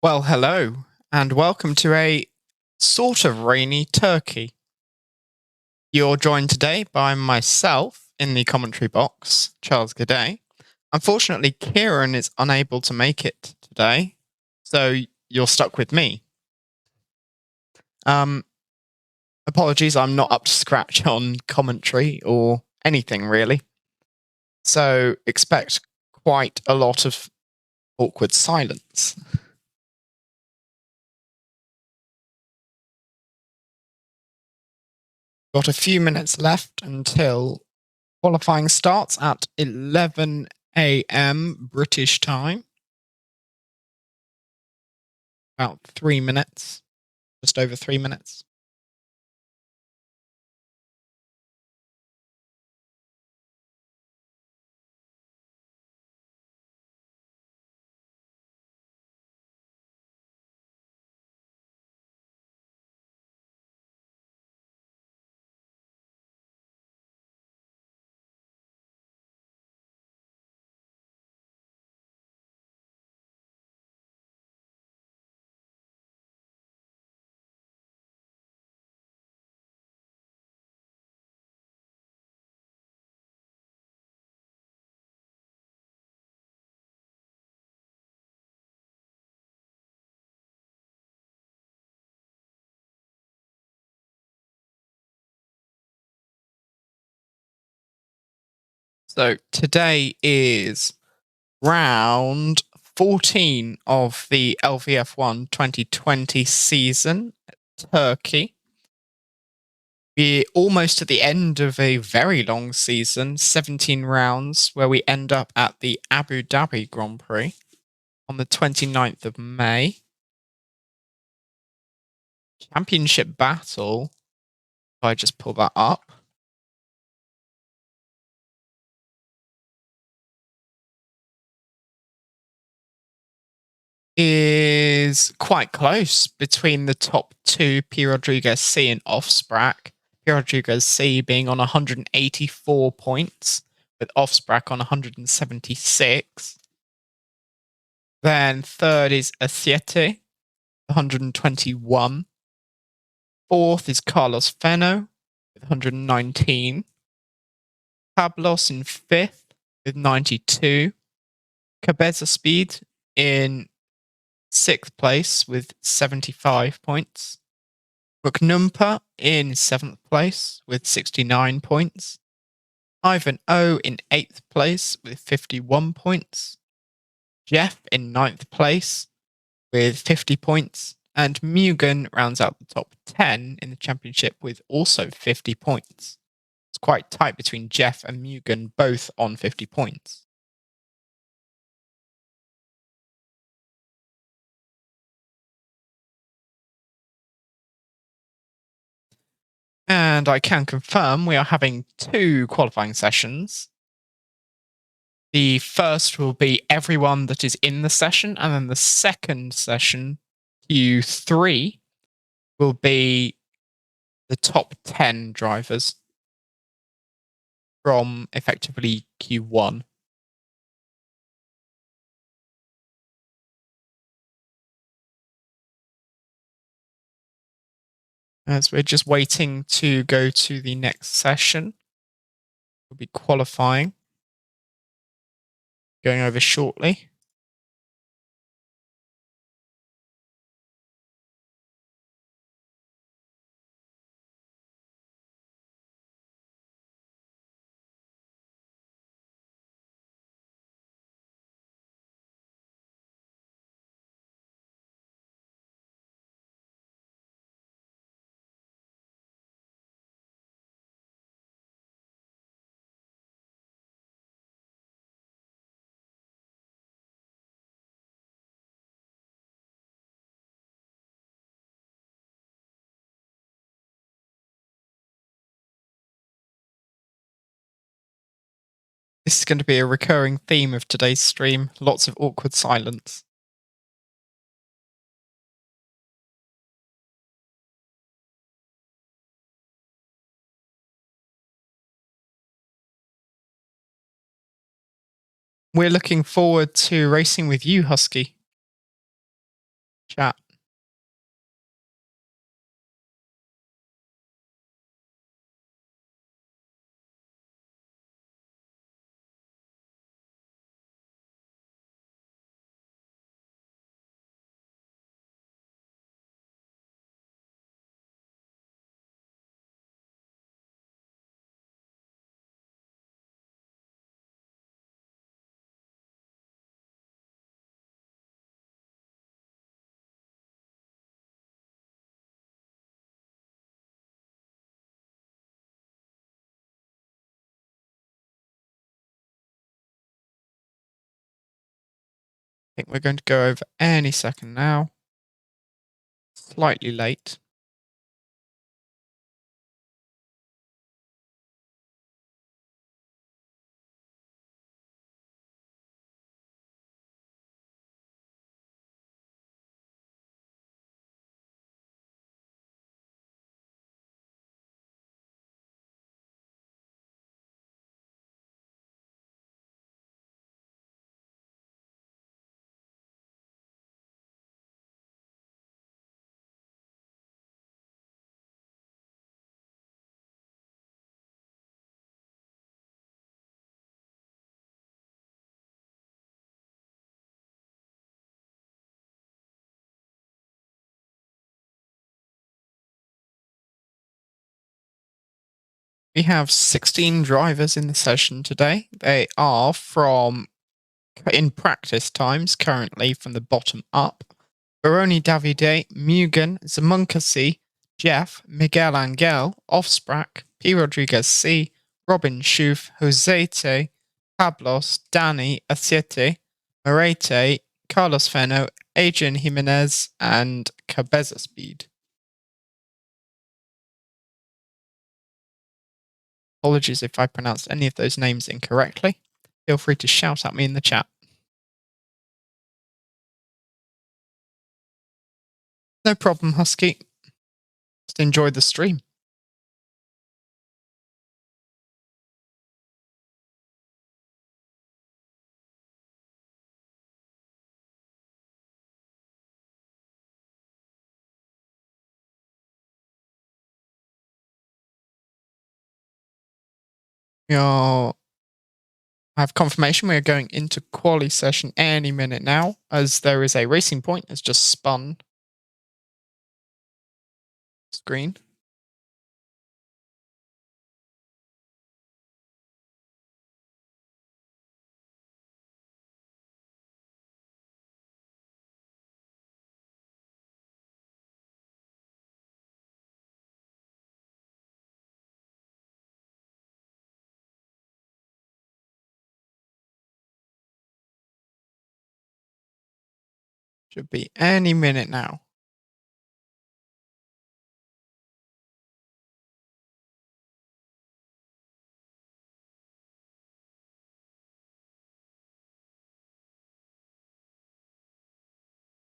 Well, hello, and welcome to a sort of rainy Turkey. You're joined today by myself in the commentary box, Charles G'day. Unfortunately, Kieran is unable to make it today, so you're stuck with me. Um, Apologies, I'm not up to scratch on commentary or anything really, so expect quite a lot of awkward silence. Got a few minutes left until qualifying starts at 11 a.m. British time. About 3 minutes, just over 3 minutes. So today is round 14 of the LVF1 2020 season at Turkey. We're almost at the end of a very long season, 17 rounds, where we end up at the Abu Dhabi Grand Prix on the 29th of May. Championship battle, if I just pull that up, is quite close between the top two, P. Rodriguez C and Offsprack. P. Rodriguez C being on 184 points, with Offsprack on 176. Then third is Asiete, 121. Fourth is Carlos Feno, with 119. Pablos in fifth, with 92. Cabeza Speed in sixth place with 75 points. Numpa in seventh place with 69 points. Ivan O in eighth place with 51 points. Jeff in ninth place with 50 points. And Mugen rounds out the top 10 in the championship with also 50 points. It's quite tight between Jeff and Mugen, both on 50 points. And I can confirm we are having two qualifying sessions. The first will be everyone that is in the session, and then the second session, Q3, will be the top 10 drivers from effectively Q1. As we're just waiting to go to the next session, we'll be qualifying, going over shortly. This is going to be a recurring theme of today's stream. Lots of awkward silence. We're looking forward to racing with you, Husky. chat. I think we're going to go over any second now. Slightly late. We have 16 drivers in the session today. They are from, in practice times, currently from the bottom up. Baroni Davide, Mugen, Zamunkasi, Jeff, Miguel Angel, Offsprack, P. Rodriguez C, Robin Schuf, Josete, Pablos, Danny, Asiete, Morete, Carlos Feno, Adrian Jimenez, and Cabeza Speed. Apologies if I pronounced any of those names incorrectly. Feel free to shout at me in the chat. No problem, Husky. Just enjoy the stream. I have confirmation we are going into quali session any minute now, as there is a racing point that's just spun screen. Should be any minute now.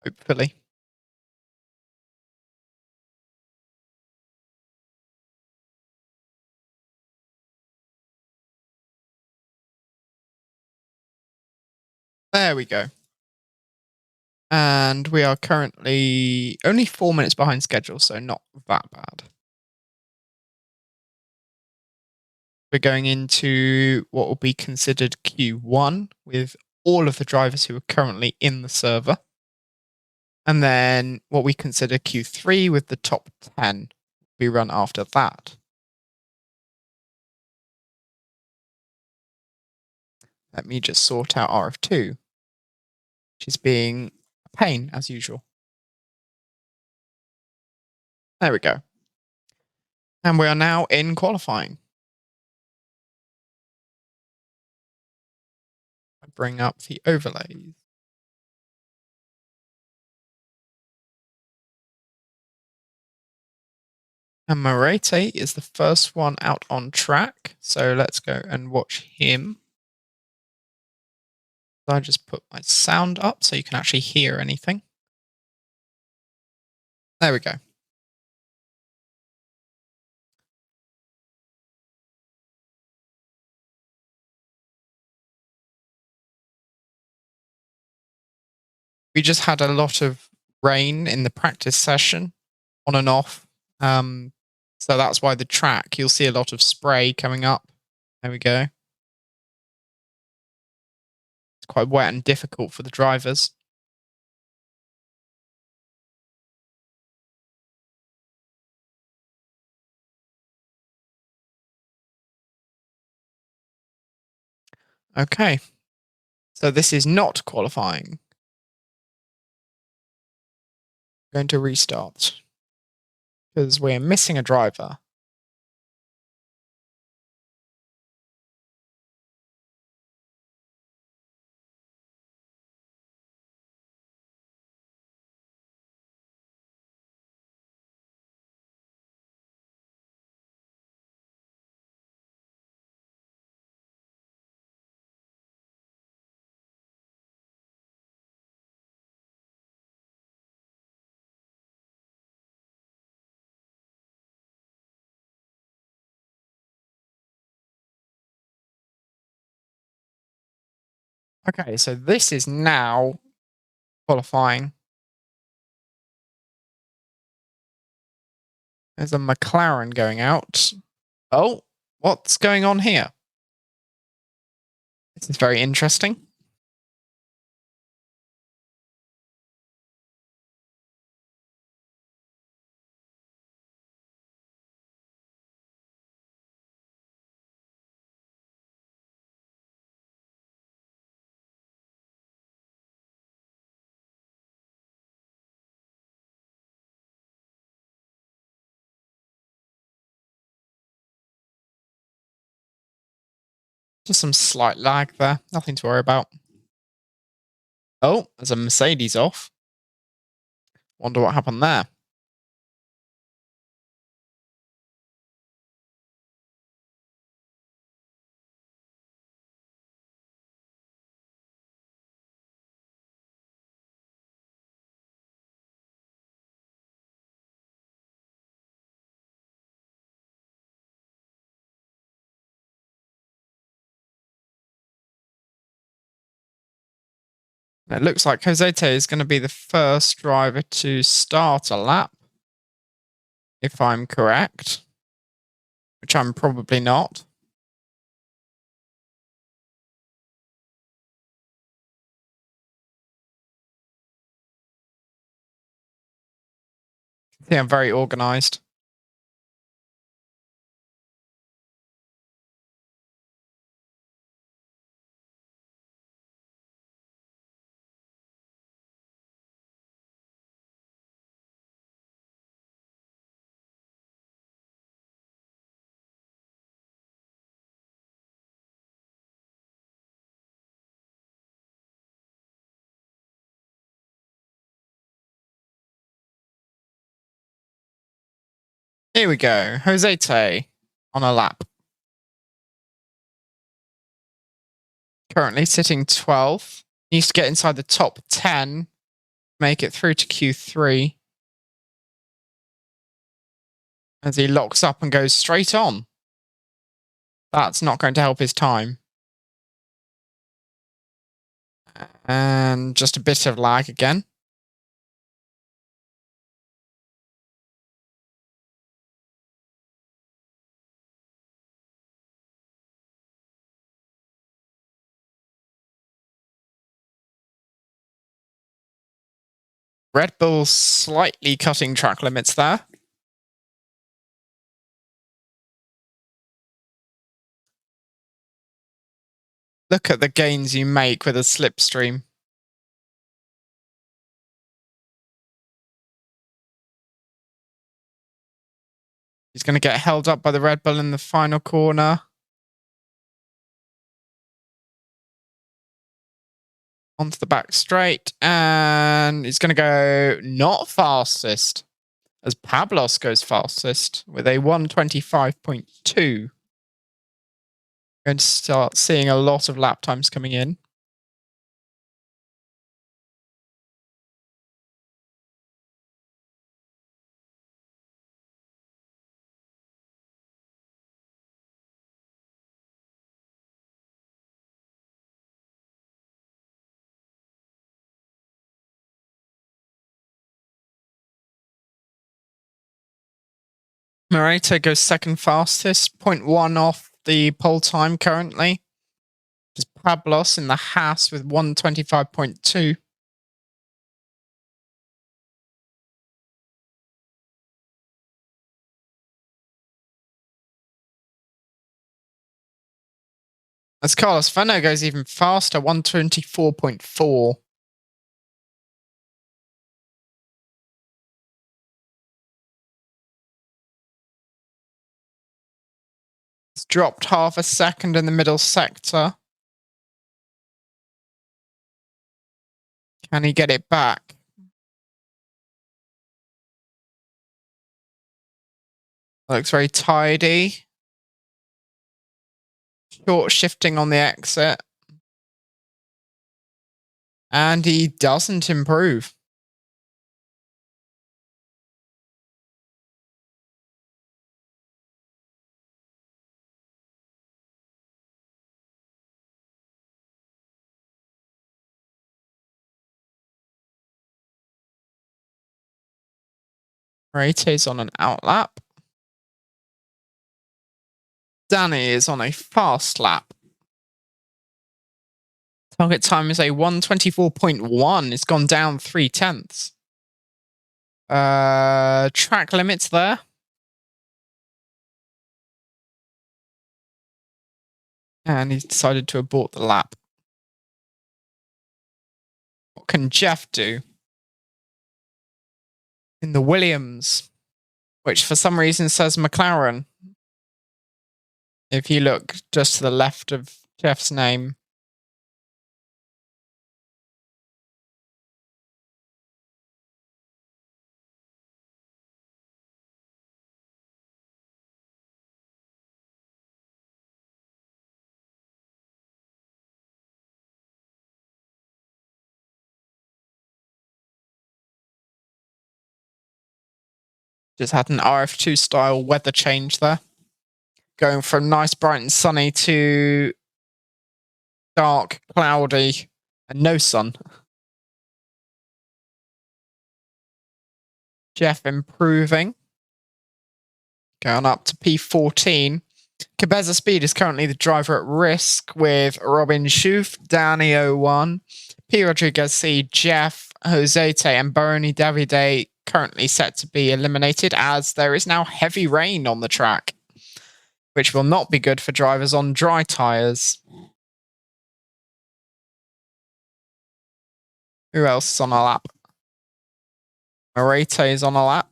Hopefully. There we go. And we are currently only 4 minutes behind schedule, so not that bad. We're going into what will be considered Q1 with all of the drivers who are currently in the server. And then what we consider Q3 with the top 10 we run after that. Let me just sort out RF2, which is being a pain as usual. There we go. And we are now in qualifying. I bring up the overlays. And Morete is the first one out on track. So let's go and watch him. I just put my sound up so you can actually hear anything. There we go. We just had a lot of rain in the practice session, on and off. So that's why the track, you'll see a lot of spray coming up. There we go. It's quite wet and difficult for the drivers. Okay. So this is not qualifying. Going to restart because we're missing a driver. Okay, so this is now qualifying. There's a McLaren going out. Oh, what's going on here? This is very interesting. Just some slight lag there. Nothing to worry about. Oh, there's a Mercedes off. Wonder what happened there. It looks like Josete is going to be the first driver to start a lap, if I'm correct, which I'm probably not. See, I'm very organized. Here we go. Josete on a lap. Currently sitting 12th. Needs to get inside the top 10. Make it through to Q3. As he locks up and goes straight on. That's not going to help his time. And just a bit of lag again. Red Bull slightly cutting track limits there. Look at the gains you make with a slipstream. He's going to get held up by the Red Bull in the final corner. Onto the back straight. And he's going to go not fastest, as Pablos goes fastest with a 1:25.2. Going to start seeing a lot of lap times coming in. Moreto goes second fastest, 0.1 off the pole time currently. Just Pablos in the Haas with 125.2. As Carlos Fenno goes even faster, 124.4. It's dropped half a second in the middle sector. Can he get it back? Looks very tidy. Short shifting on the exit. And he doesn't improve. Moreito's on an outlap. Danny is on a fast lap. Target time is a 124.1. It's gone down 0.3. Track limits there. And he's decided to abort the lap. What can Jeff do? In the Williams, which for some reason says McLaren. If you look just to the left of Jeff's name. Just had an RF2 style weather change there. Going from nice, bright and sunny to dark, cloudy, and no sun. Jeff improving. Going up to P14. Cabeza Speed is currently the driver at risk with Robin Schoof, Danny 01, P. Rodriguez C, Jeff, Josete, and Baroni Davide currently set to be eliminated as there is now heavy rain on the track, which will not be good for drivers on dry tyres. Who else is on a lap? Moreto is on a lap.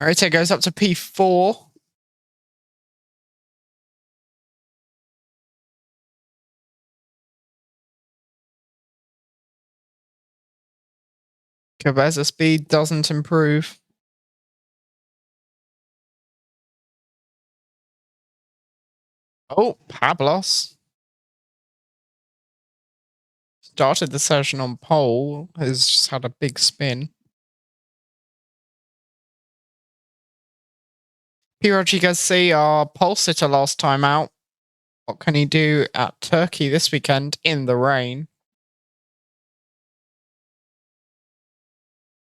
Moreto goes up to P4. Cabeza Speed doesn't improve. Oh, Pablos. Started the session on pole, has just had a big spin. P. Rodriguez C, our pole sitter last time out. What can he do at Turkey this weekend in the rain?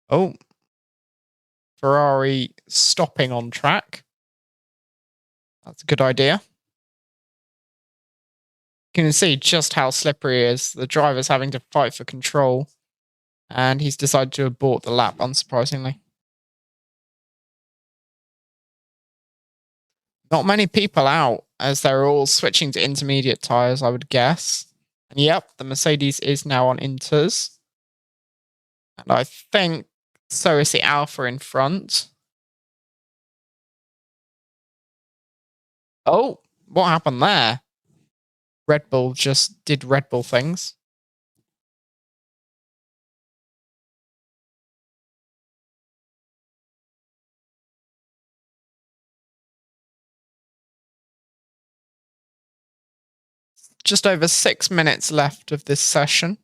Oh, Ferrari stopping on track. That's a good idea. You can see just how slippery he is. The driver's having to fight for control. And he's decided to abort the lap, unsurprisingly. Not many people out, as they're all switching to intermediate tyres, I would guess. And yep, the Mercedes is now on inters. And I think so is the Alpha in front. Oh, what happened there? Red Bull just did Red Bull things. just over 6 minutes left of this session.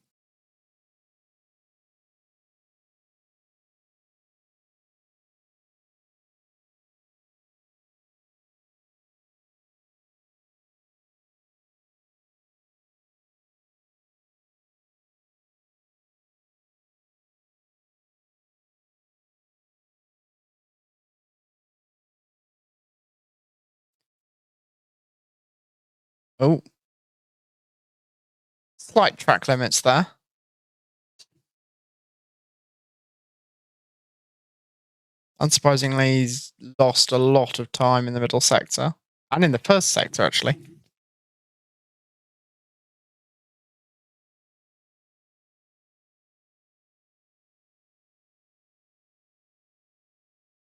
Oh, slight track limits there. Unsurprisingly, he's lost a lot of time in the middle sector. And in the first sector, actually.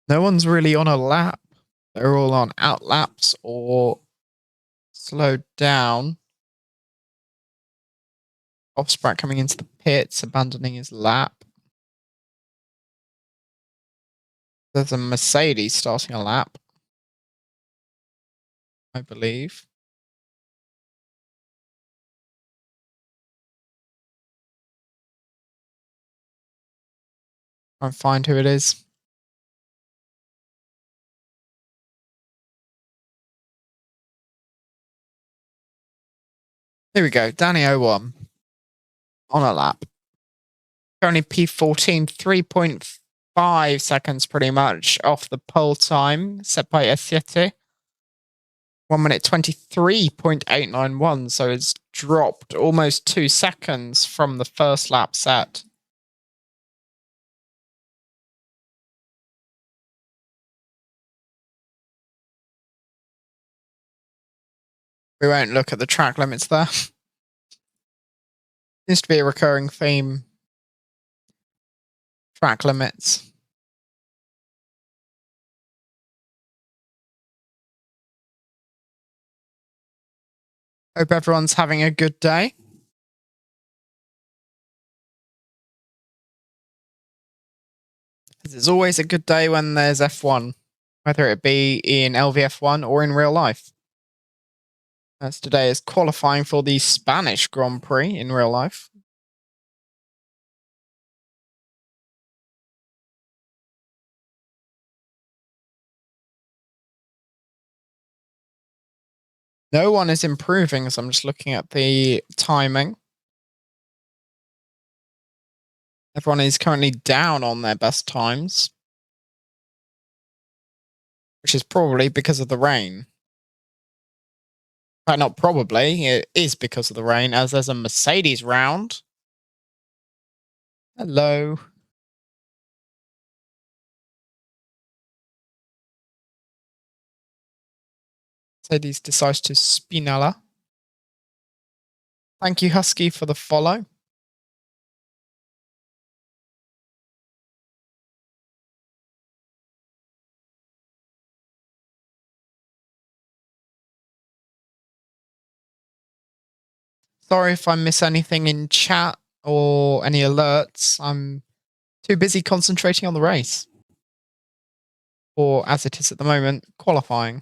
No one's really on a lap. They're all on out laps or slowed down. Offsprack coming into the pits, abandoning his lap. There's a Mercedes starting a lap, I believe. Try and find who it is. Here we go. Danny 01 on a lap. Currently P14, 3.5 seconds pretty much off the pole time set by S7. 1 minute 23.891, so it's dropped almost 2 seconds from the first lap set. We won't look at the track limits there. Seems to be a recurring theme. Track limits. Hope everyone's having a good day. It's always a good day when there's F1, whether it be in LVF1 or in real life. As today is qualifying for the Spanish Grand Prix in real life. No one is improving, so I'm just looking at the timing. Everyone is currently down on their best times, which is probably because of the rain. Not probably, it is because of the rain, as there's a Mercedes round. Hello. Mercedes decides to spinella. Thank you, Husky, for the follow. Sorry if I miss anything in chat or any alerts. I'm too busy concentrating on the race. Or, as it is at the moment, qualifying.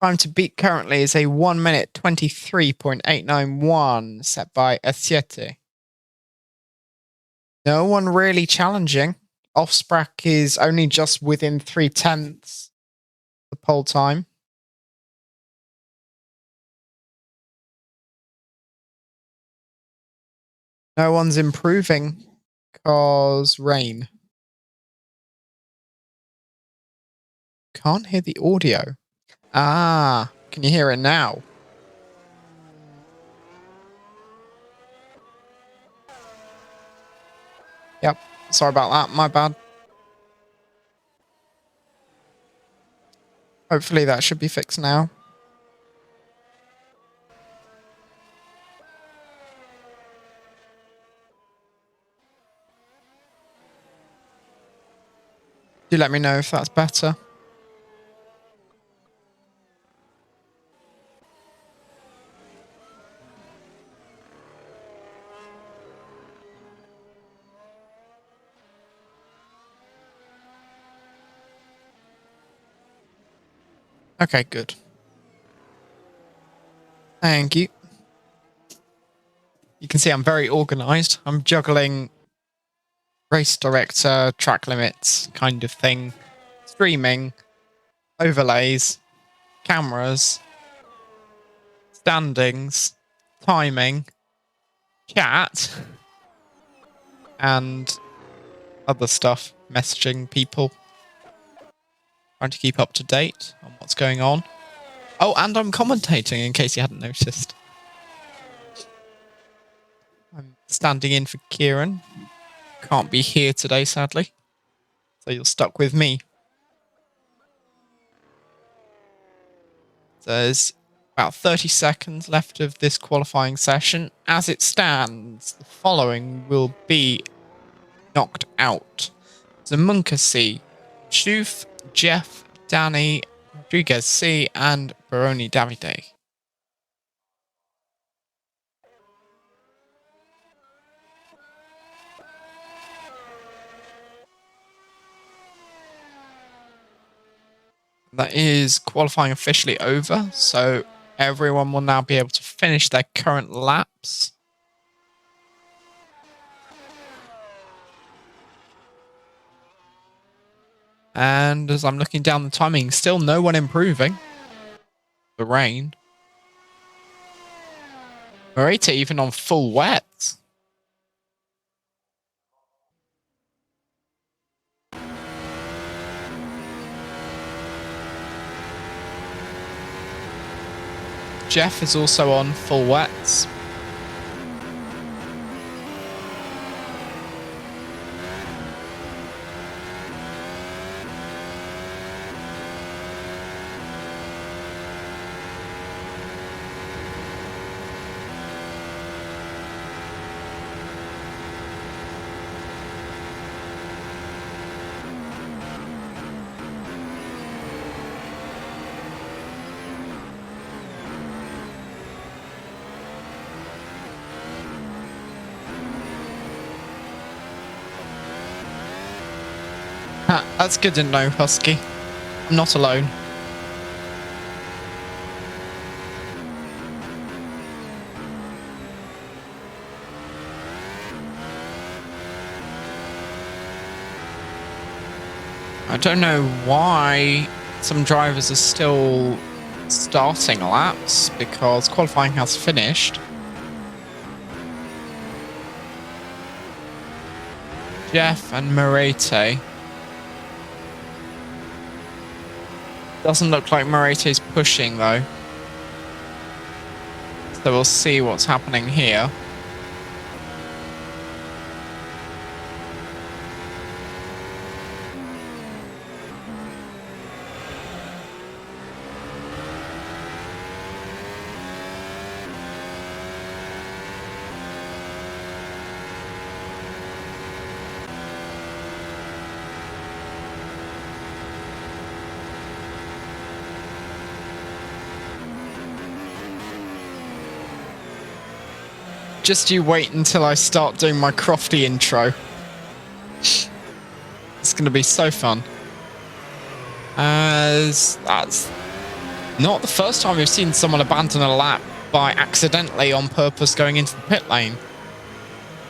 Time to beat currently is a 1 minute 23.891 set by S7. No one really challenging. Offsprack is only just within 3/10 the pole time. No one's improving because rain. Can't hear the audio. Ah, can you hear it now? Yep. Sorry about that. My bad. Hopefully that should be fixed now. Do let me know if that's better. Okay, good. Thank you. You can see I'm very organized. I'm juggling race director, track limits kind of thing, streaming, overlays, cameras, standings, timing, chat, and other stuff, messaging people, trying to keep up to date on what's going on. Oh, and I'm commentating in case you hadn't noticed. I'm standing in for Kieran. Can't be here today, sadly. So you're stuck with me. There's about 30 seconds left of this qualifying session. As it stands, the following will be knocked out. Zamunka C, Shuf, Jeff, Danny, Rodriguez C, and Baroni Davide. That is qualifying officially over, so everyone will now be able to finish their current laps. And as I'm looking down the timing, still no one improving. The rain. Morita even on full wet. Jeff is also on full wets. That's good to know, Husky. I'm not alone. I don't know why some drivers are still starting laps because qualifying has finished. Jeff and Morete. Doesn't look like Morete's pushing though. So we'll see what's happening here. Just you wait until I start doing my Crofty intro. It's going to be so fun. As that's not the first time we've seen someone abandon a lap by accidentally on purpose going into the pit lane.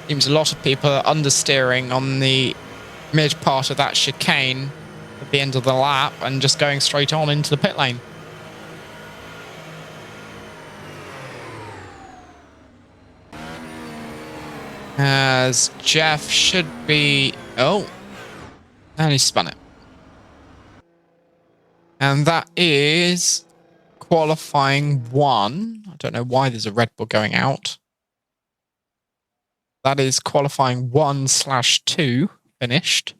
Seems a lot of people are understeering on the mid part of that chicane at the end of the lap and just going straight on into the pit lane. As Jeff should be... Oh. And he spun it. And that is qualifying 1. I don't know why there's a Red Bull going out. That is qualifying 1/2 finished.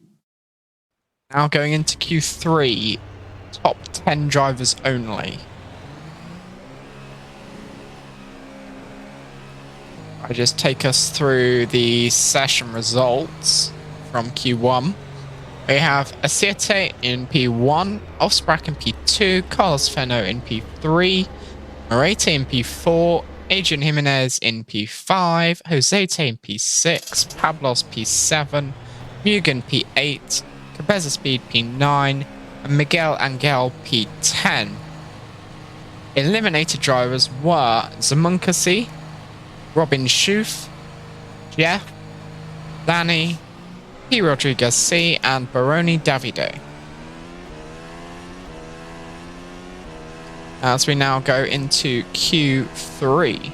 Now going into Q3. Top 10 drivers only. I just take us through the session results from Q1. We have Asiete in P1, Osprach in P2, Carlos Fenno in P3, Morete in P4, Adrian Jimenez in P5, Josete in P6, Pablos P7, Mugen P8, Cabeza Speed P9, and Miguel Angel P10. Eliminated drivers were Zamunkasi, Robin Schoof, Jeff, Danny, P. Rodriguez C, and Baroni Davide. As we now go into Q3.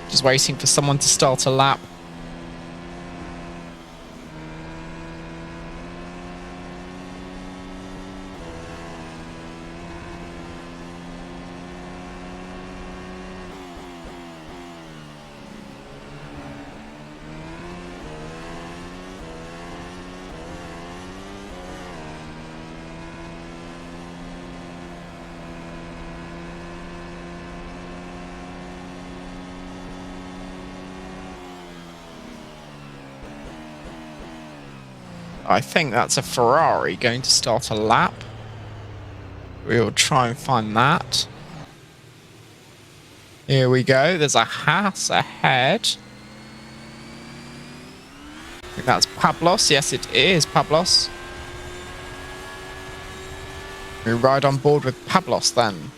Just waiting for someone to start a lap. I think that's a Ferrari going to start a lap. We'll try and find that. Here we go. There's a Haas ahead. I think that's Pablos. Yes, it is Pablos. We ride on board with Pablos then,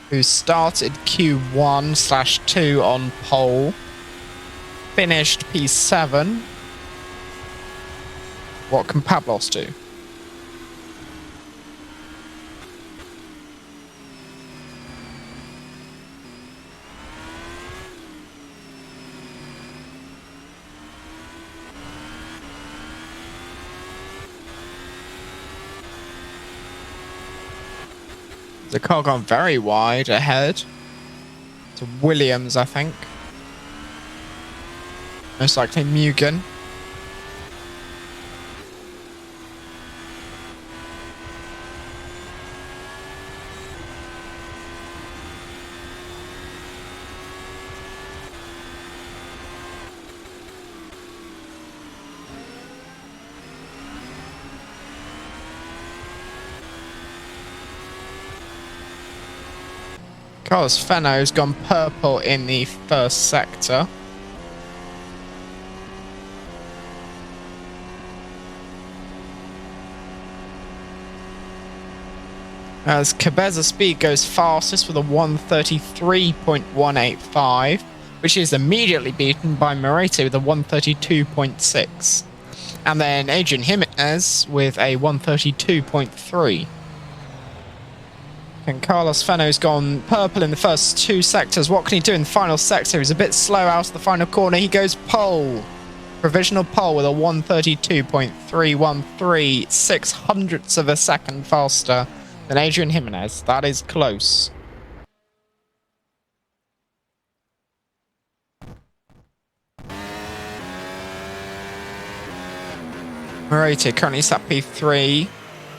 who started Q1/2 on pole, finished P7. What can Pablos do? The car gone very wide ahead. To Williams, I think. Most likely Mugen. Carlos Fenno's gone purple in the first sector. As Cabeza Speed goes fastest with a 133.185, which is immediately beaten by Morete with a 132.6. And then Adrian Jimenez with a 132.3. And Carlos Fenno's gone purple in the first two sectors. What can he do in the final sector? He's a bit slow out of the final corner. He goes pole. Provisional pole with a 132.313, 6 hundredths of a second faster than Adrian Jimenez. That is close. Morete currently sat P3.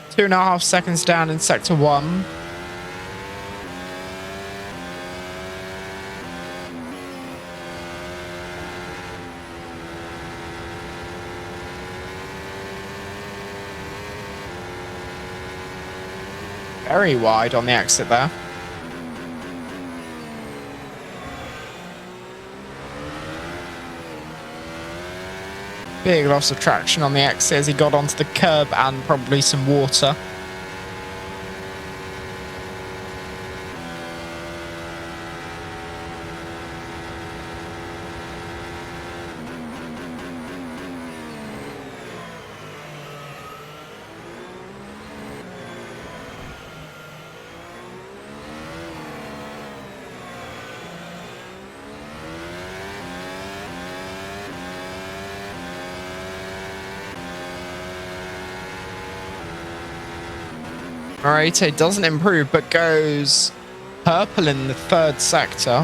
2.5 seconds down in sector 1. Very wide on the exit there. Big loss of traction on the exit as he got onto the curb and probably some water. Morete doesn't improve, but goes purple in the third sector.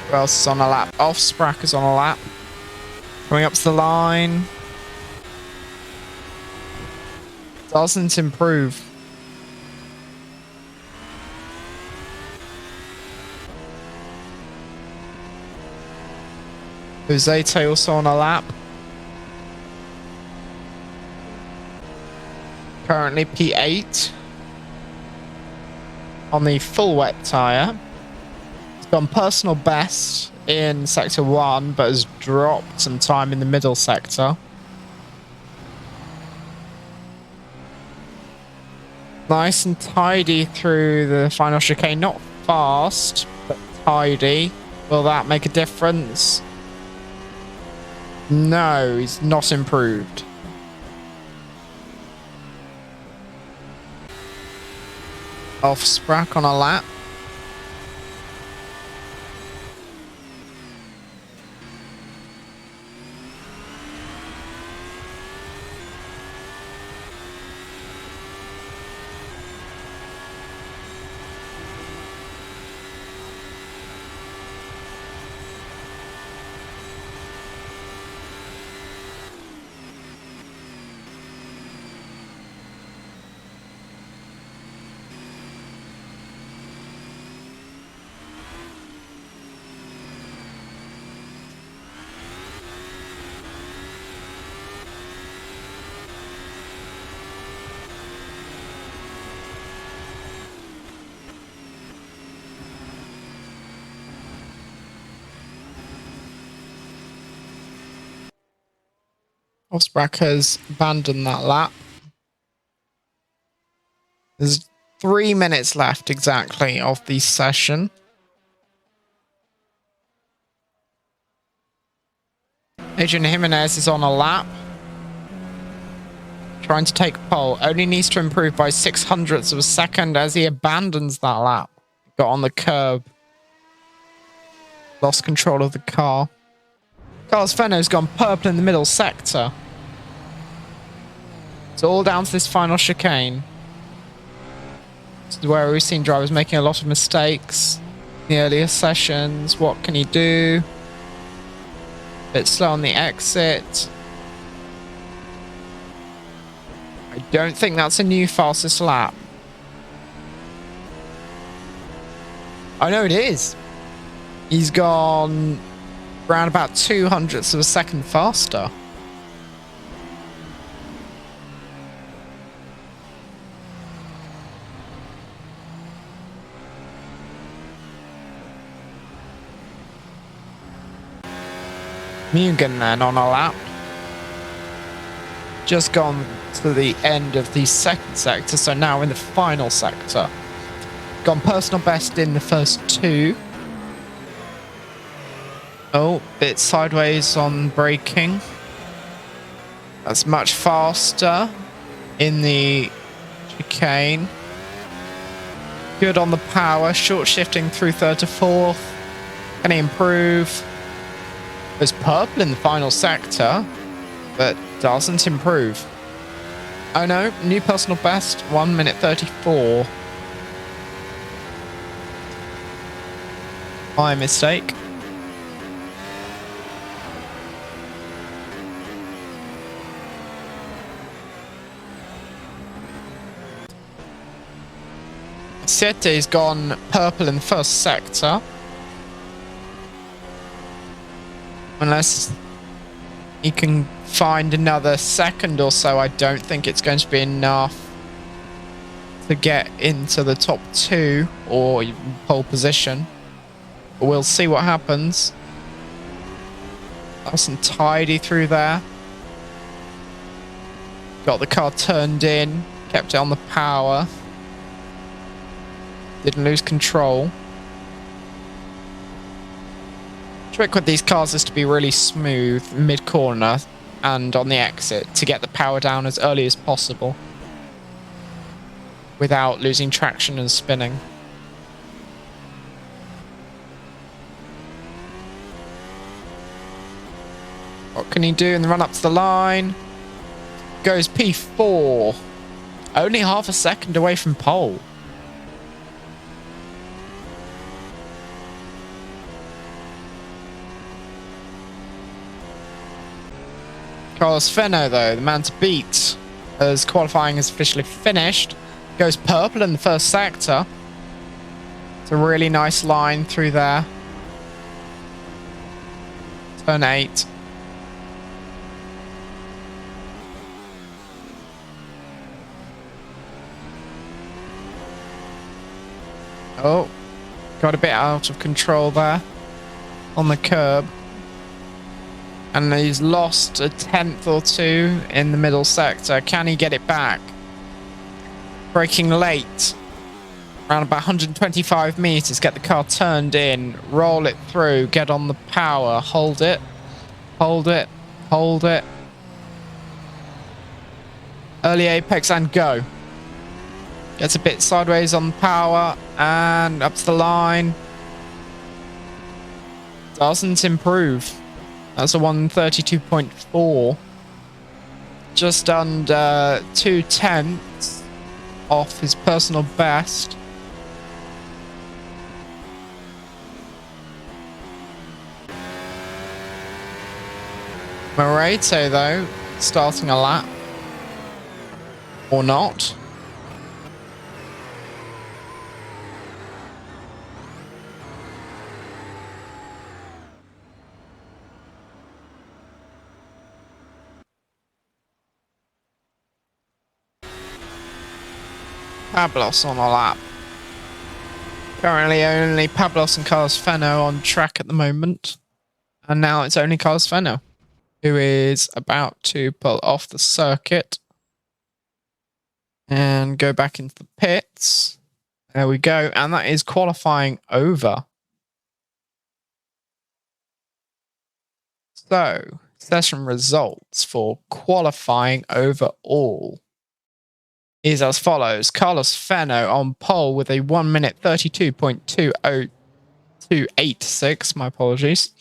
Who else is on a lap? Offsprack is on a lap. Coming up to the line. Doesn't improve. Uzete also on a lap. Currently P8 on the full wet tyre. He's gone personal best in sector 1, but has dropped some time in the middle sector. Nice and tidy through the final chicane. Not fast, but tidy. Will that make a difference? No, he's not improved. Off Sprack on a lap. Sprack has abandoned that lap. There's 3 minutes left exactly of the session. Adrian Jimenez is on a lap. Trying to take pole. Only needs to improve by 0.06 of a second as he abandons that lap. Got on the curb. Lost control of the car. Carlos Fenno's gone purple in the middle sector. It's all down to this final chicane. This is where we've seen drivers making a lot of mistakes in the earlier sessions. What can he do? Bit slow on the exit. I don't think that's a new fastest lap. I know it is. He's gone around about 0.02 of a second faster. Mugen then on a lap. Just gone to the end of the second sector, so now in the final sector. Gone personal best in the first 2. Oh, bit sideways on braking. That's much faster in the chicane. Good on the power, short shifting through 3rd to 4th. Can he improve? There's purple in the final sector, but doesn't improve. Oh no, new personal best, 1 minute 34. My mistake. Siete's gone purple in the first sector. Unless he can find another second or so, I don't think it's going to be enough to get into the top 2 or even pole position. But we'll see what happens. Nice and tidy through there. Got the car turned in, kept it on the power. Didn't lose control. Trick with these cars is to be really smooth mid-corner and on the exit to get the power down as early as possible without losing traction and spinning. What can he do in the run up to the line? Goes P4. Only half a second away from pole. Carlos Fenno, though, the man to beat, as qualifying is officially finished. Goes purple in the first sector. It's a really nice line through there. Turn 8. Oh, got a bit out of control there on the curb. And he's lost a tenth or two in the middle sector. Can he get it back? Braking late. Around about 125 meters. Get the car turned in. Roll it through. Get on the power. Hold it. Hold it. Hold it. Early apex and go. Gets a bit sideways on power and up to the line. Doesn't improve. That's a 132.4. Just under 2/10 off his personal best. Moreto, though, starting a lap. Or not. Pablos on a lap. Currently only Pablos and Carlos Fenno on track at the moment. And now it's only Carlos Fenno, who is about to pull off the circuit and go back into the pits. There we go. And that is qualifying over. So, session results for qualifying overall is as follows. Carlos Fenno on pole with a 1 minute 32.20286. My apologies.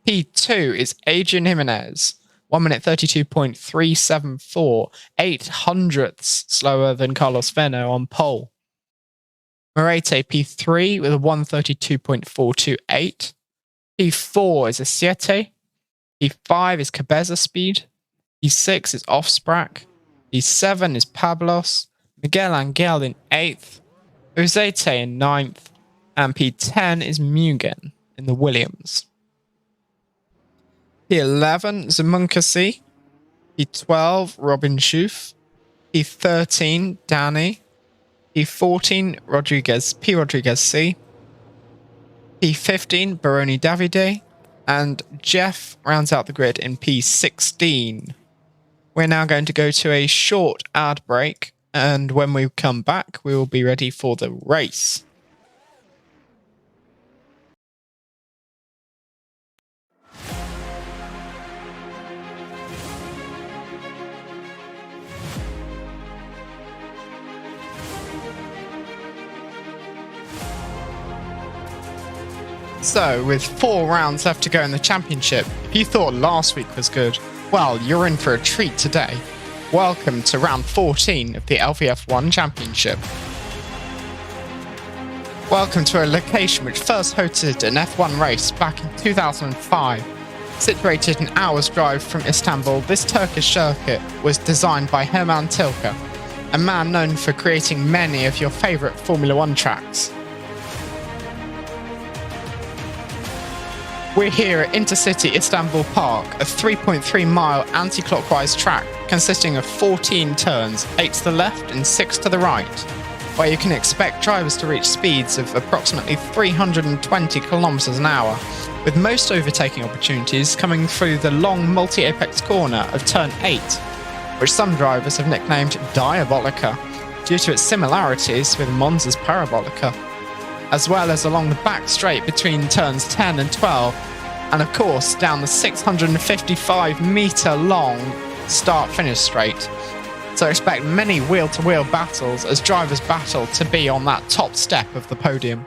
P2 is Adrian Jimenez. 1 minute 32.374. 8 hundredths slower than Carlos Fenno on pole. Moreto P3 with a 132.428. P4 is a Siete. P5 is Cabeza speed. P6 is Offsprack. P7 is Pablos. Miguel Angel in 8th. Uzete in 9th. And P10 is Mugen in the Williams. P11 Zamunkasi. P12 Robin Schoof. P13 Danny. P14 P. Rodriguez C. P15 Baroni Davide. And Jeff rounds out the grid in P16. We're now going to go to a short ad break, and when we come back, we will be ready for the race. So, with 4 rounds left to go in the championship, if you thought last week was good, well, you're in for a treat today. Welcome to round 14 of the LVF1 Championship. Welcome to a location which first hosted an F1 race back in 2005. Situated an hour's drive from Istanbul, this Turkish circuit was designed by Herman Tilke, a man known for creating many of your favourite Formula 1 tracks. We're here at Intercity Istanbul Park, a 3.3-mile anti-clockwise track consisting of 14 turns, 8 to the left and 6 to the right, where you can expect drivers to reach speeds of approximately 320 kilometers an hour, with most overtaking opportunities coming through the long multi-apex corner of turn 8, which some drivers have nicknamed Diabolica due to its similarities with Monza's Parabolica, as well as along the back straight between turns 10 and 12, and of course down the 655-metre long start-finish straight. So expect many wheel-to-wheel battles as drivers battle to be on that top step of the podium.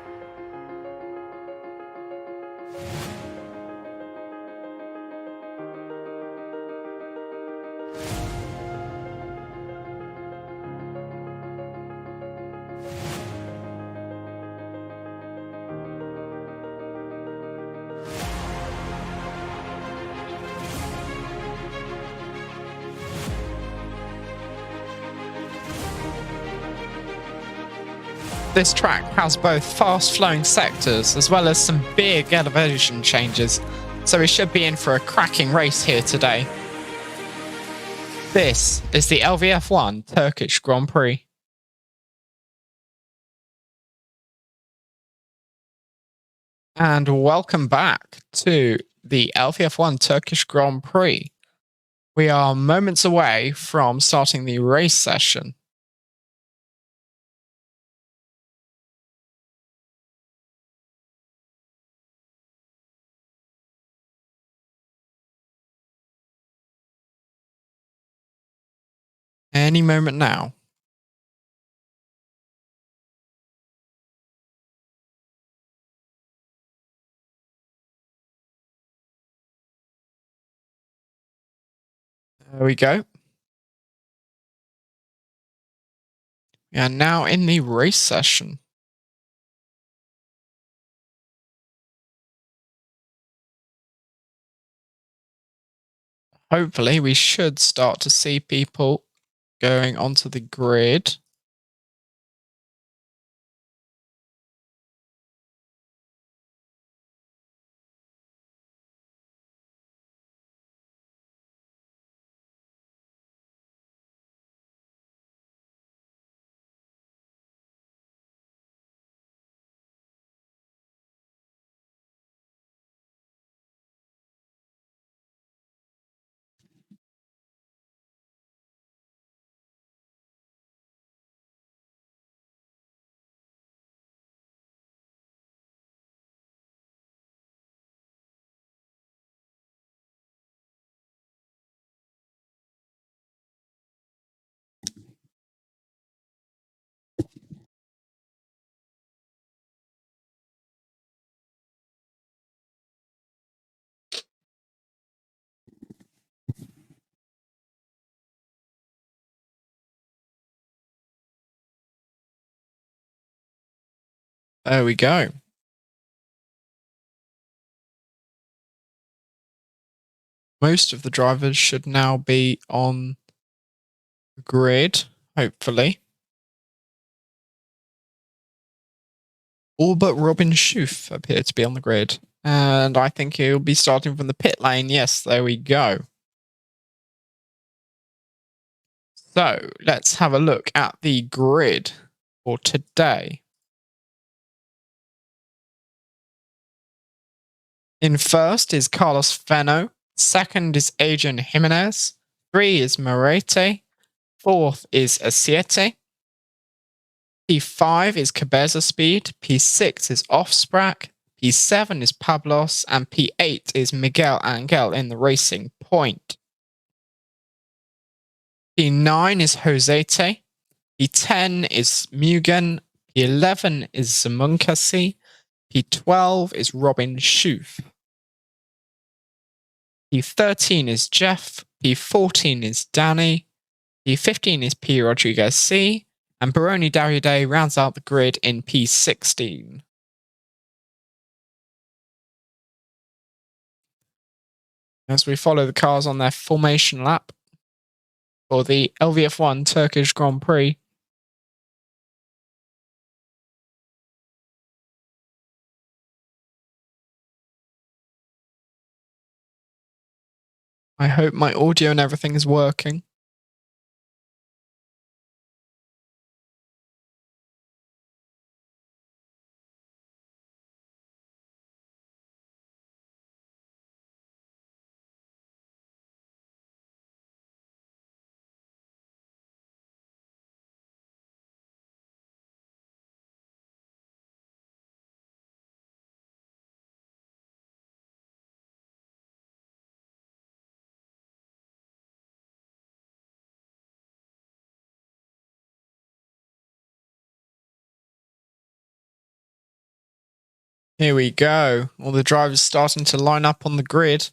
This track has both fast-flowing sectors as well as some big elevation changes, So we should be in for a cracking race here today. This is the LVF1 Turkish Grand Prix. And welcome back to the LVF1 Turkish Grand Prix. We are moments away from starting the race session. Any moment now. There we go. We are now in the race session. Hopefully, we should start to see people going onto the grid. There we go. Most of the drivers should now be on the grid, hopefully. All but Robin Schoof appear to be on the grid. And I think he'll be starting from the pit lane. Yes, there we go. So let's have a look at the grid for today. In first is Carlos Feno. Second is Adrian Jimenez. 3 is Morete. 4th is Asiete. P5 is Cabeza Speed. P6 is Offsprack. P7 is Pablos. And P8 is Miguel Angel in the Racing Point. P9 is Josete. P10 is Mugen. P11 is Zamunkasi. P12 is Robin Schoof. P13 is Jeff. P14 is Danny. P15 is P. Rodriguez C. And Baroni Davide rounds out the grid in P16. As we follow the cars on their formation lap for the LVF1 Turkish Grand Prix. I hope my audio and everything is working. Here we go. All the drivers starting to line up on the grid.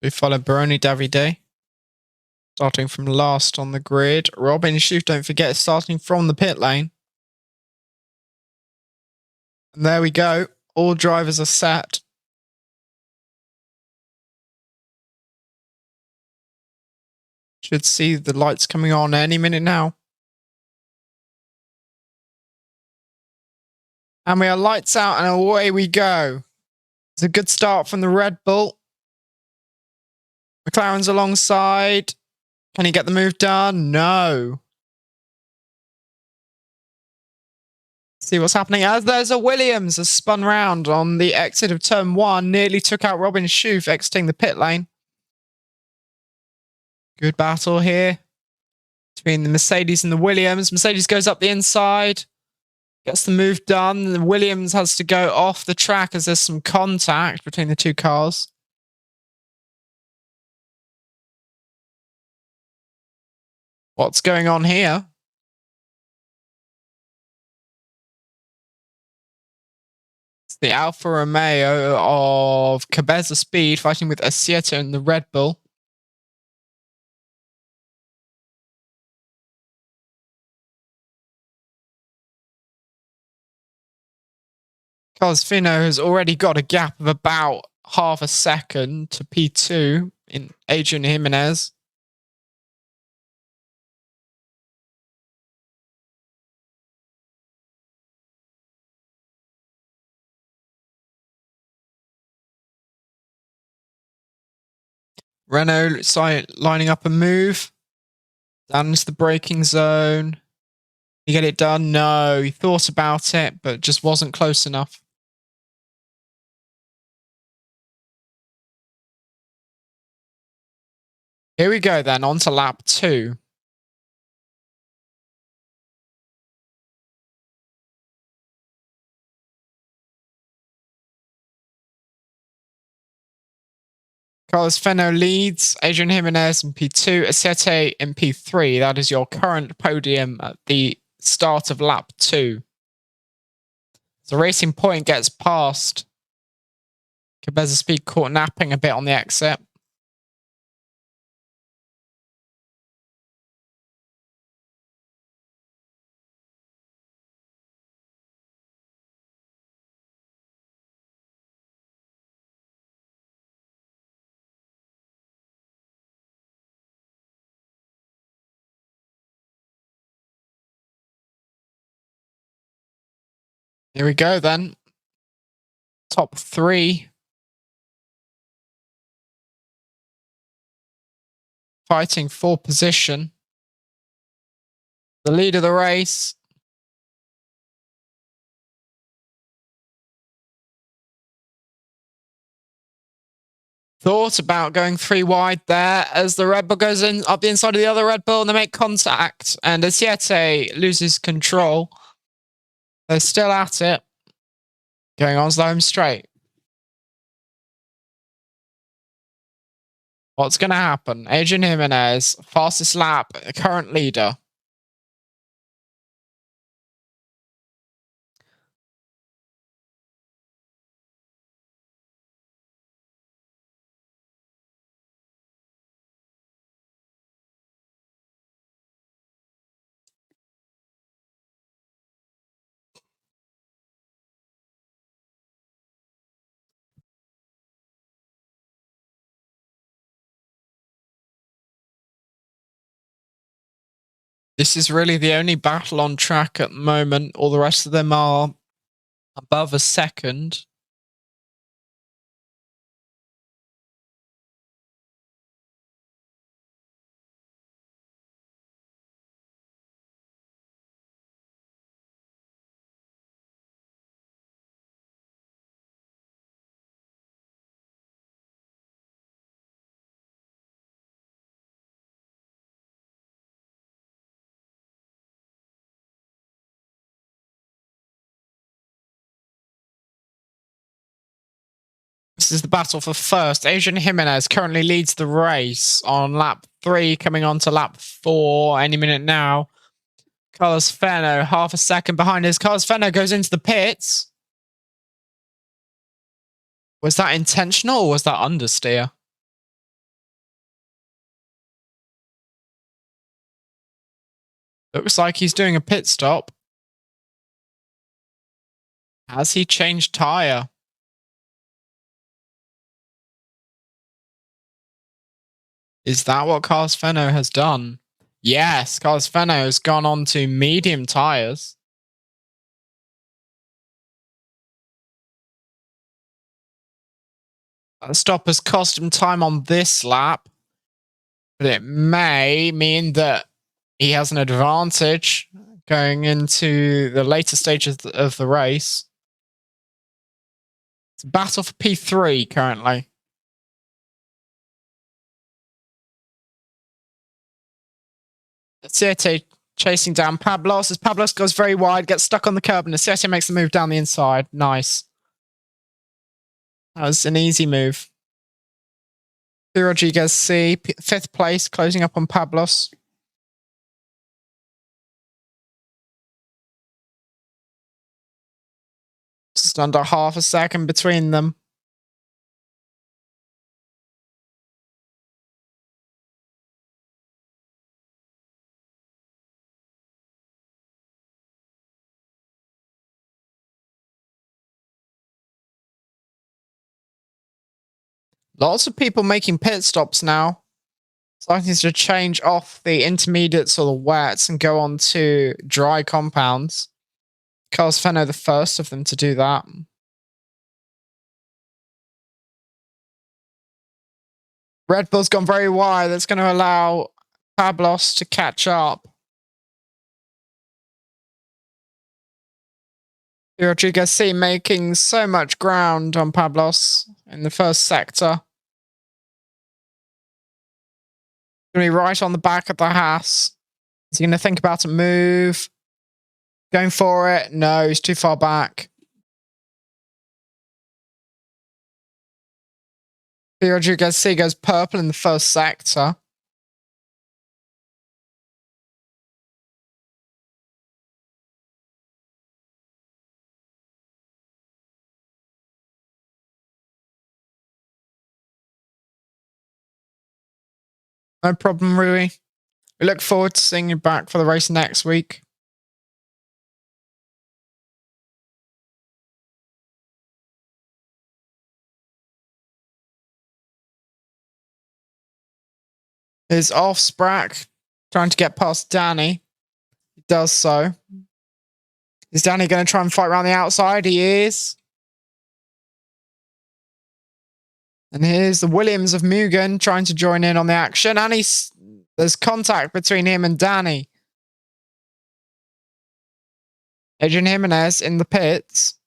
We follow Baroni Davide, starting from last on the grid. Robin Schoof, don't forget, starting from the pit lane. And there we go. All drivers are set. Should see the lights coming on any minute now. And we are lights out and away we go. It's a good start from the Red Bull. McLaren's alongside. Can he get the move done? No. See what's happening as there's a Williams has spun round on the exit of turn 1. Nearly took out Robin Schoof exiting the pit lane. Good battle here between the Mercedes and the Williams. Mercedes goes up the inside. Gets the move done. The Williams has to go off the track as there's some contact between the two cars. What's going on here? It's the Alfa Romeo of Cabeza Speed fighting with Asieta in the Red Bull. Carlos Fino has already got a gap of about half a second to P2 in Adrian Jimenez. Renault lining up a move. Down into the braking zone. You get it done? No, he thought about it, but just wasn't close enough. Here we go then, on to lap 2. Carlos Feno leads, Adrian Jimenez in P2, Asieta in P3. That is your current podium at the start of lap 2. So Racing Point gets past. Cabeza Speed caught napping a bit on the exit. Here we go then. Top 3. Fighting for position. The lead of the race. Thought about going 3 wide there as the Red Bull goes in up the inside of the other Red Bull and they make contact. And Asieta loses control. They're still at it. Going on to the home straight. What's going to happen? Adrian Jimenez, fastest lap, current leader. This is really the only battle on track at the moment. All the rest of them are above a second. This is the battle for first. Adrian Jimenez currently leads the race on lap 3, coming on to lap 4 any minute now. Carlos Feno, half a second behind us. Carlos Feno goes into the pits. Was that intentional or was that understeer? Looks like he's doing a pit stop. Has he changed tyre? Is that what Carlos Fenno has done? Yes, Carlos Fenno has gone on to medium tyres. That stop has cost him time on this lap, but it may mean that he has an advantage going into the later stages of the race. It's a battle for P3 currently. Siete chasing down Pablos as Pablos goes very wide, gets stuck on the curb, and Siete makes the move down the inside. Nice. That was an easy move. Rodriguez C, 5th place, closing up on Pablos. Just under half a second between them. Lots of people making pit stops now. Starting to change off the intermediates or the wets and go on to dry compounds. Carlos Fenno, the first of them to do that. Red Bull's gone very wide. That's going to allow Pablos to catch up. Rodriguez C making so much ground on Pablos in the first sector. Going to be right on the back of the Haas. Is he going to think about a move? Going for it? No, he's too far back. Rodriguez C goes purple in the first sector. No problem, Rui. We look forward to seeing you back for the race next week. Is off Sprack, trying to get past Danny. He does so. Is Danny going to try and fight around the outside? He is. And here's the Williams of Mugen trying to join in on the action. And there's contact between him and Danny. Adrian Jimenez in the pits.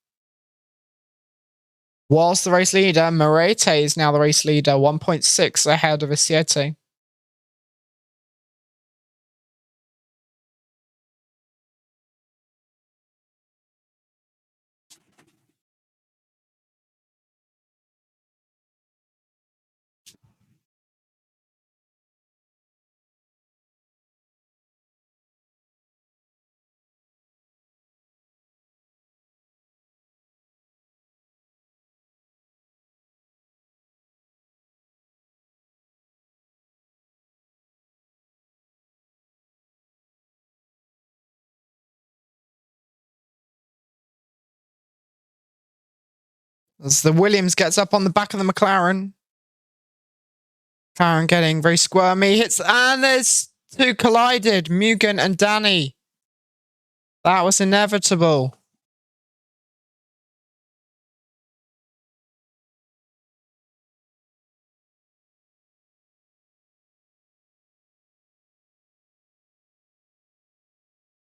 Whilst the race leader, Morete is now the race leader, 1.6 ahead of Asiete. As the Williams gets up on the back of the McLaren. McLaren getting very squirmy. Hits, and there's two collided. Mugen and Danny. That was inevitable.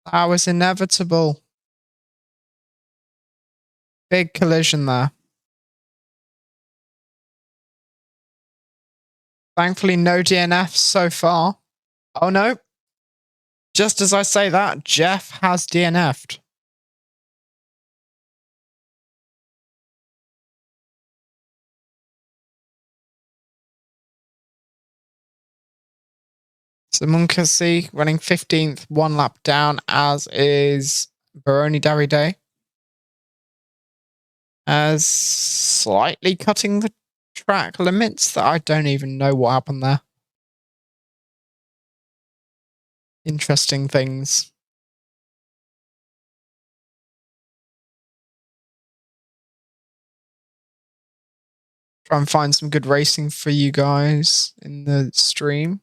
That was inevitable. Big collision there. Thankfully, no DNFs so far. Oh no. Just as I say that, Jeff has DNF'd. So Munkasi running 15th, one lap down, as is Baroni Davide. As slightly cutting the track limits that I don't even know what happened there. Interesting things. Try and find some good racing for you guys in the stream.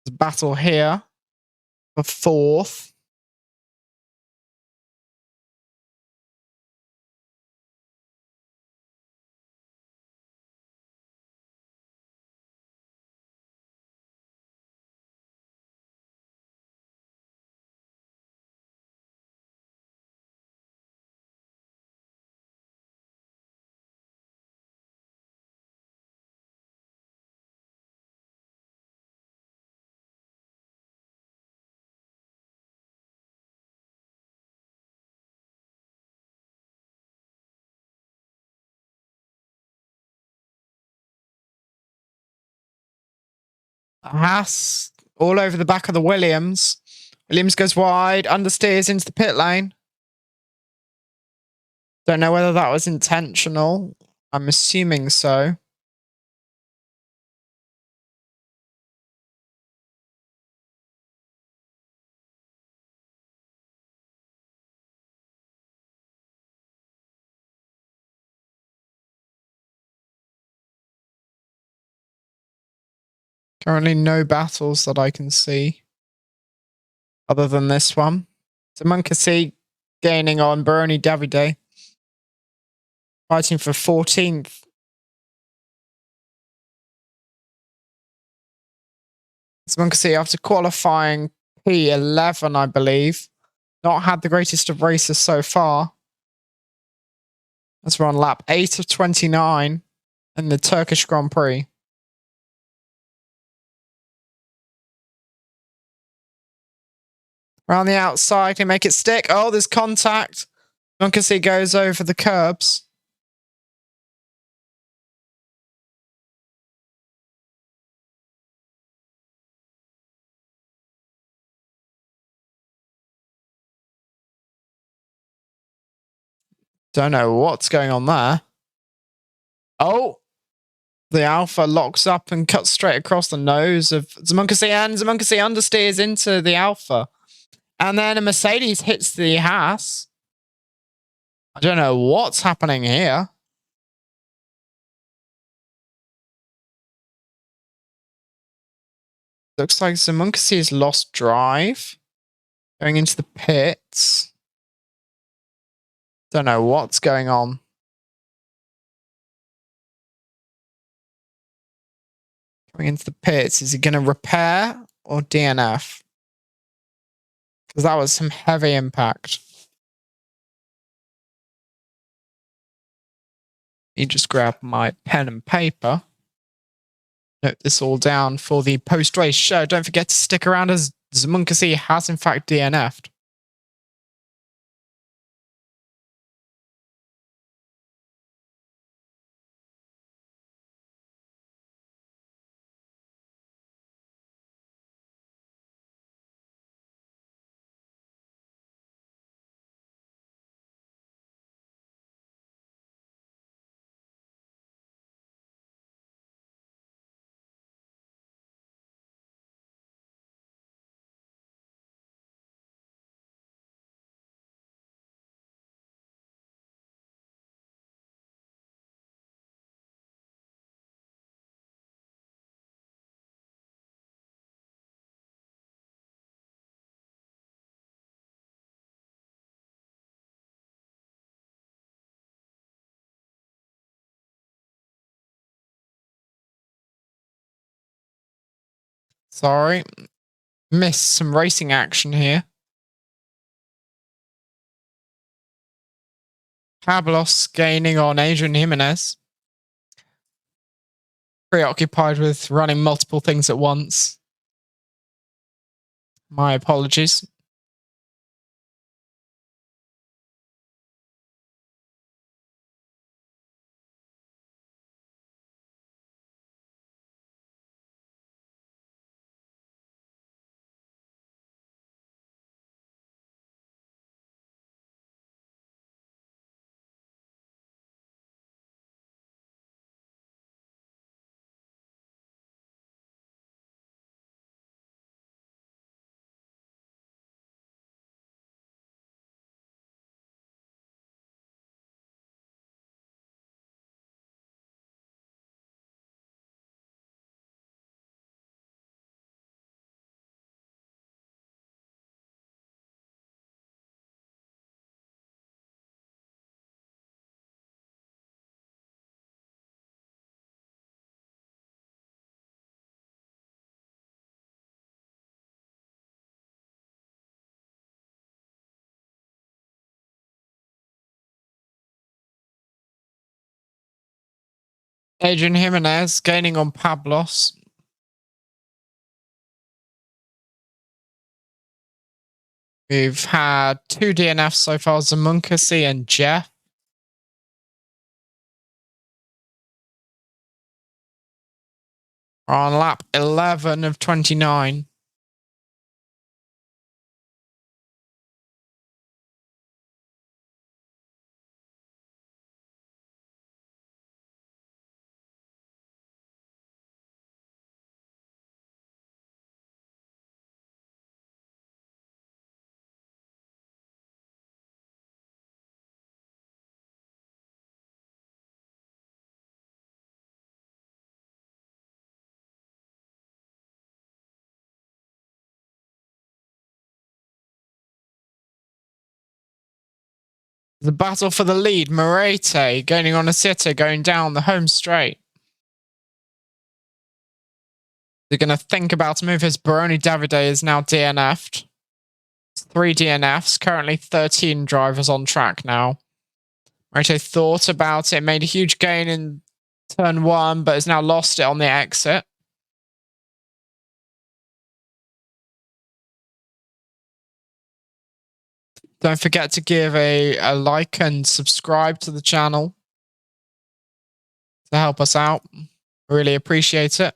There's a battle here for 4th. Haas all over the back of the Williams. Williams goes wide, understeers into the pit lane. Don't know whether that was intentional. I'm assuming so. Currently no battles that I can see other than this one. So Monkasi gaining on Baroni Davide. Fighting for 14th. So Monkasi after qualifying P11, I believe. Not had the greatest of races so far. As we're on lap 8 of 29 in the Turkish Grand Prix. Around the outside, can make it stick. Oh, there's contact. Monkasi goes over the curbs. Don't know what's going on there. Oh, the Alpha locks up and cuts straight across the nose of Zamunkasi, and Zamunkasi understeers into the Alpha. And then a Mercedes hits the Haas. I don't know what's happening here. Looks like Zamunkasi has lost drive. Going into the pits. Don't know what's going on. Coming into the pits. Is he going to repair or DNF? Because that was some heavy impact. You just grab my pen and paper. Note this all down for the post-race show. Don't forget to stick around as Zamunkasi has in fact DNF'd. Sorry. Missed some racing action here. Pablos gaining on Adrian Jimenez. Preoccupied with running multiple things at once. My apologies. Adrian Jimenez gaining on Pablos. We've had 2 DNFs so far, Zamunkasi and Jeff. We're on lap 11 of 29. The battle for the lead, Morete gaining on a sitter, going down the home straight. They're going to think about a move as Baroni Davide is now DNF'd. 3 DNFs, currently 13 drivers on track now. Morete thought about it, made a huge gain in turn 1, but has now lost it on the exit. Don't forget to give a like and subscribe to the channel to help us out. Really appreciate it.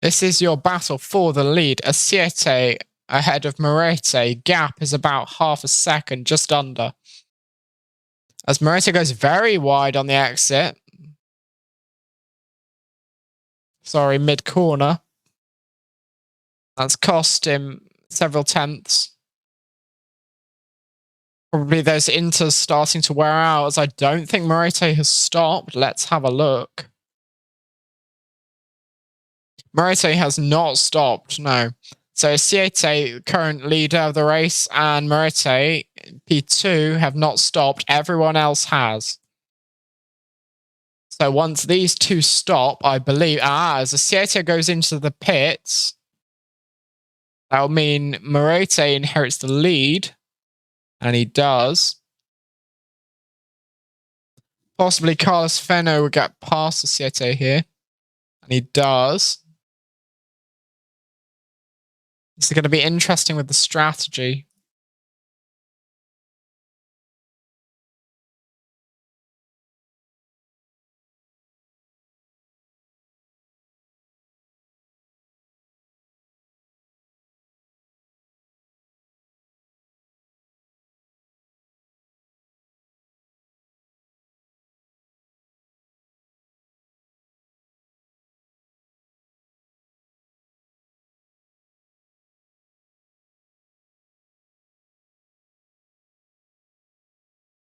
This is your battle for the lead. Asiete ahead of Morete. Gap is about half a second, just under. As Morete goes very wide on the exit. Sorry, mid-corner. That's cost him several tenths. Probably those inters starting to wear out, as I don't think Morete has stopped. Let's have a look. Morete has not stopped, no. So Siete, current leader of the race, and Morete, P2, have not stopped. Everyone else has. So once these two stop, I believe, as Siete goes into the pits, that will mean Morete inherits the lead, and he does. Possibly Carlos Fenno will get past Siete here, and he does. This is going to be interesting with the strategy.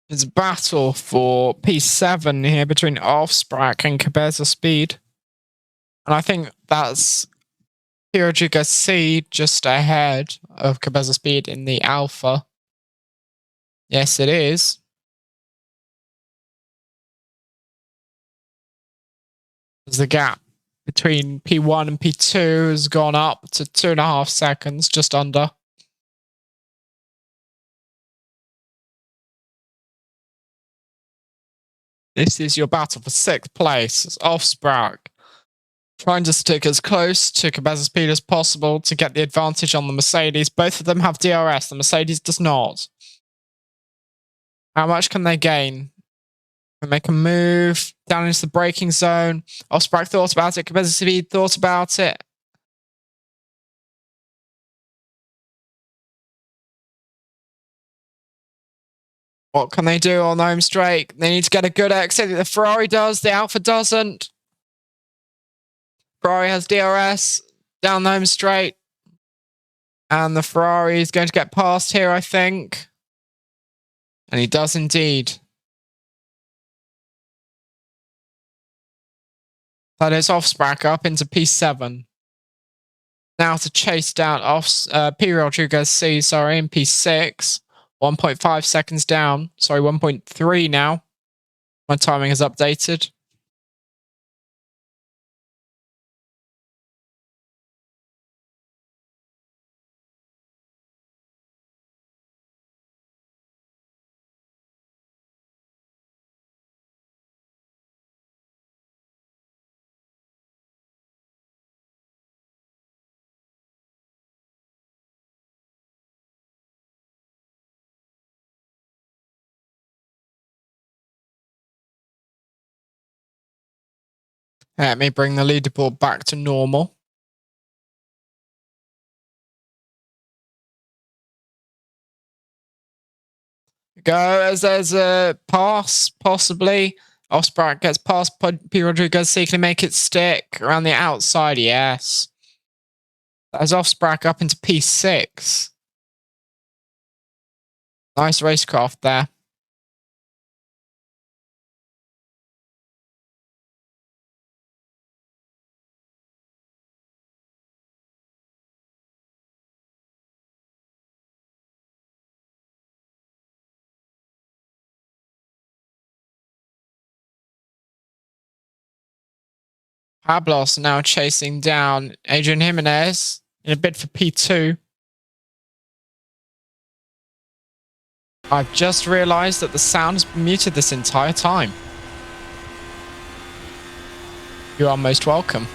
It's a battle for P7 here between Offsprack and Cabeza Speed. And I think that's Hirojiga C just ahead of Cabeza Speed in the Alpha. Yes, it is. As the gap between P1 and P2 has gone up to 2.5 seconds, just under. This is your battle for 6th place. It's Offsprack trying to stick as close to Cabeza Speed as possible to get the advantage on the Mercedes. Both of them have DRS. The Mercedes does not. How much can they gain? They make a move down into the braking zone. Offsprack thought about it. Cabeza Speed thought about it. What can they do on the home straight? They need to get a good exit. The Ferrari does. The Alpha doesn't. Ferrari has DRS down the home straight. And the Ferrari is going to get past here, I think. And he does indeed. That is Offsprack up into P7. Now to chase down P. Rodriguez C, sorry, in P6. 1.5 seconds down. Sorry, 1.3 now. My timing has updated. Let me bring the leaderboard back to normal. Go as there's a pass, possibly. Osbrak gets past P. Rodriguez, so he can make it stick around the outside. Yes. As Osbrak up into P6. Nice racecraft there. Pablos now chasing down Adrian Jimenez in a bid for P2. I've just realized that the sound has been muted this entire time. You are most welcome.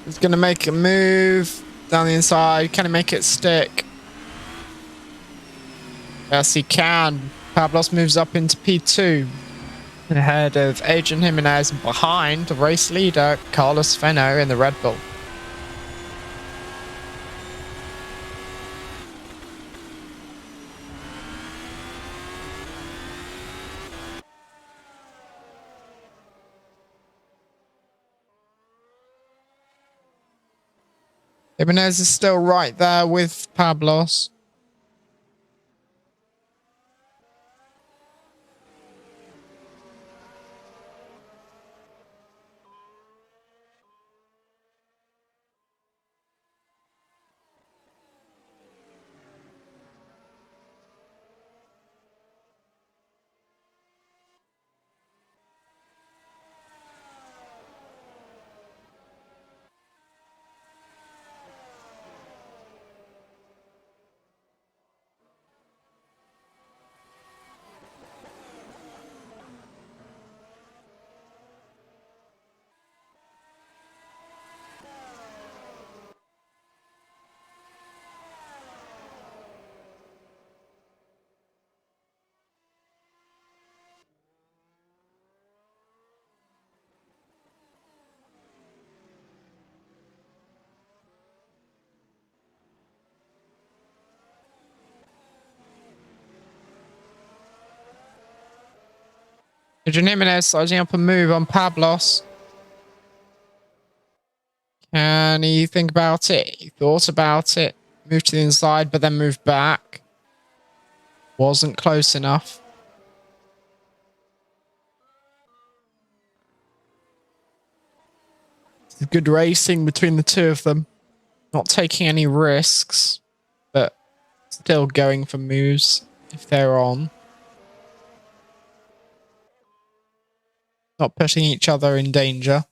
He's going to make a move down the inside. Can he make it stick? Yes, he can. Pablos moves up into P2. Ahead of Adrian Jimenez, behind the race leader, Carlos Fenno in the Red Bull. Jimenez is still right there with Pablos. Adrian Jimenez sizing up a move on Pablos. Can he think about it? He thought about it. Moved to the inside, but then moved back. Wasn't close enough. It's good racing between the two of them. Not taking any risks, but still going for moves if they're on. Not putting each other in danger,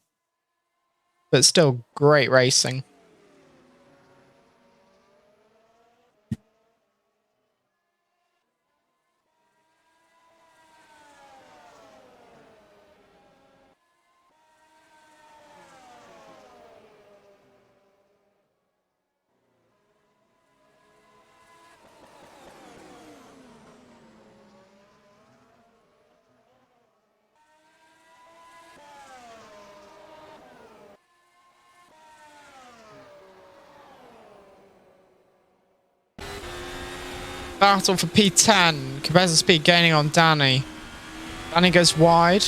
but still great racing. Battle for P10. Cabeza speed gaining on Danny. Danny goes wide.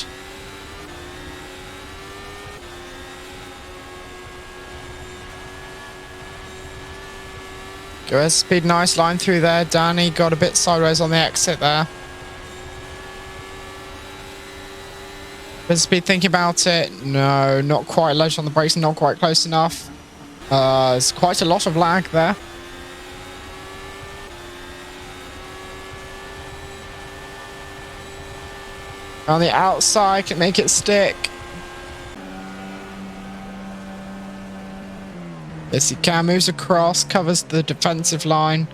Cabeza speed, nice line through there. Danny got a bit sideways on the exit there. Cabeza speed thinking about it. No, not quite ledge on the brakes, not quite close enough. There's quite a lot of lag there. On the outside, can make it stick. Yes, he can. Moves across, covers the defensive line.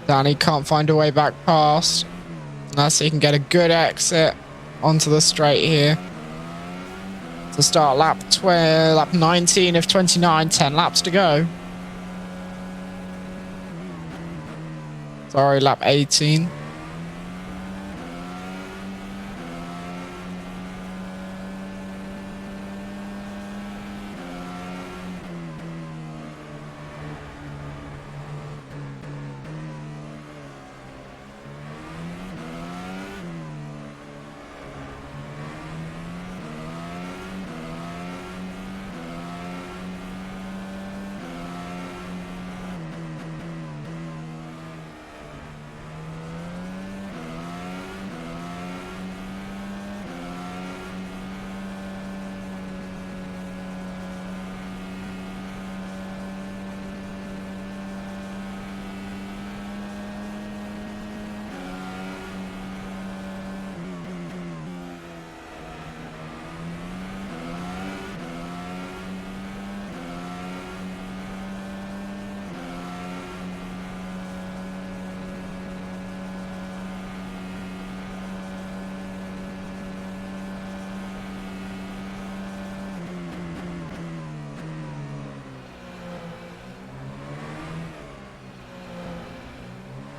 Danny can't find a way back past. Unless he can get a good exit onto the straight here. To start lap 19 of 29, 10 laps to go. Sorry, lap 18.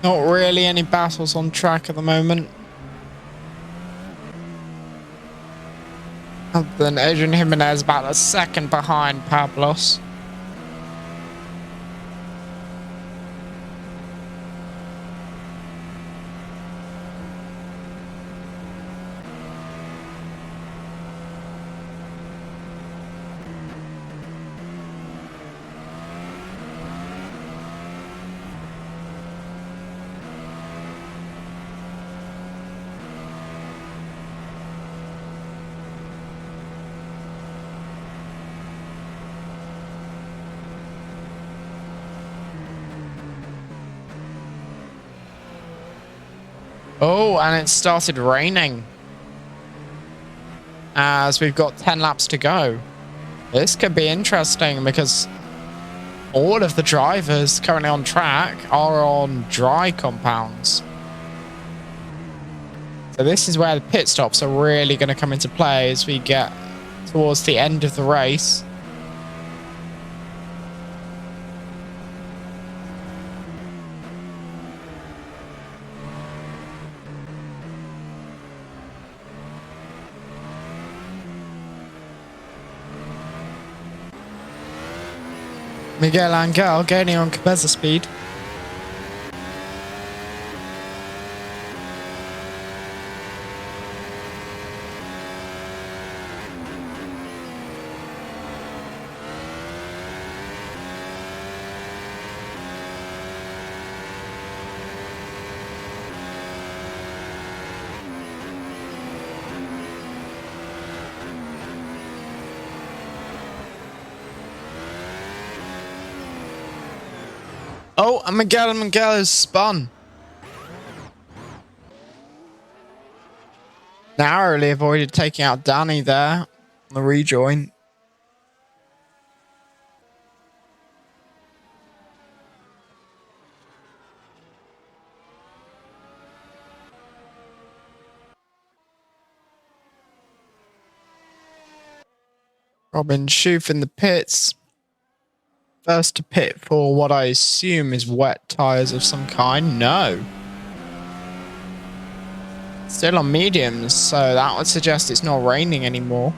Not really any battles on track at the moment. Other than Adrian Jimenez about a second behind Pablos. Oh, and it started raining as we've got 10 laps to go. This could be interesting because all of the drivers currently on track are on dry compounds. So this is where the pit stops are really going to come into play as we get towards the end of the race. Miguel Angel gaining on Cabeza speed. Oh, and Miguel is spun. Narrowly avoided taking out Danny there on the rejoin. Robin Schoof in the pits. First to pit for what I assume is wet tyres of some kind. No. Still on mediums, so that would suggest it's not raining anymore.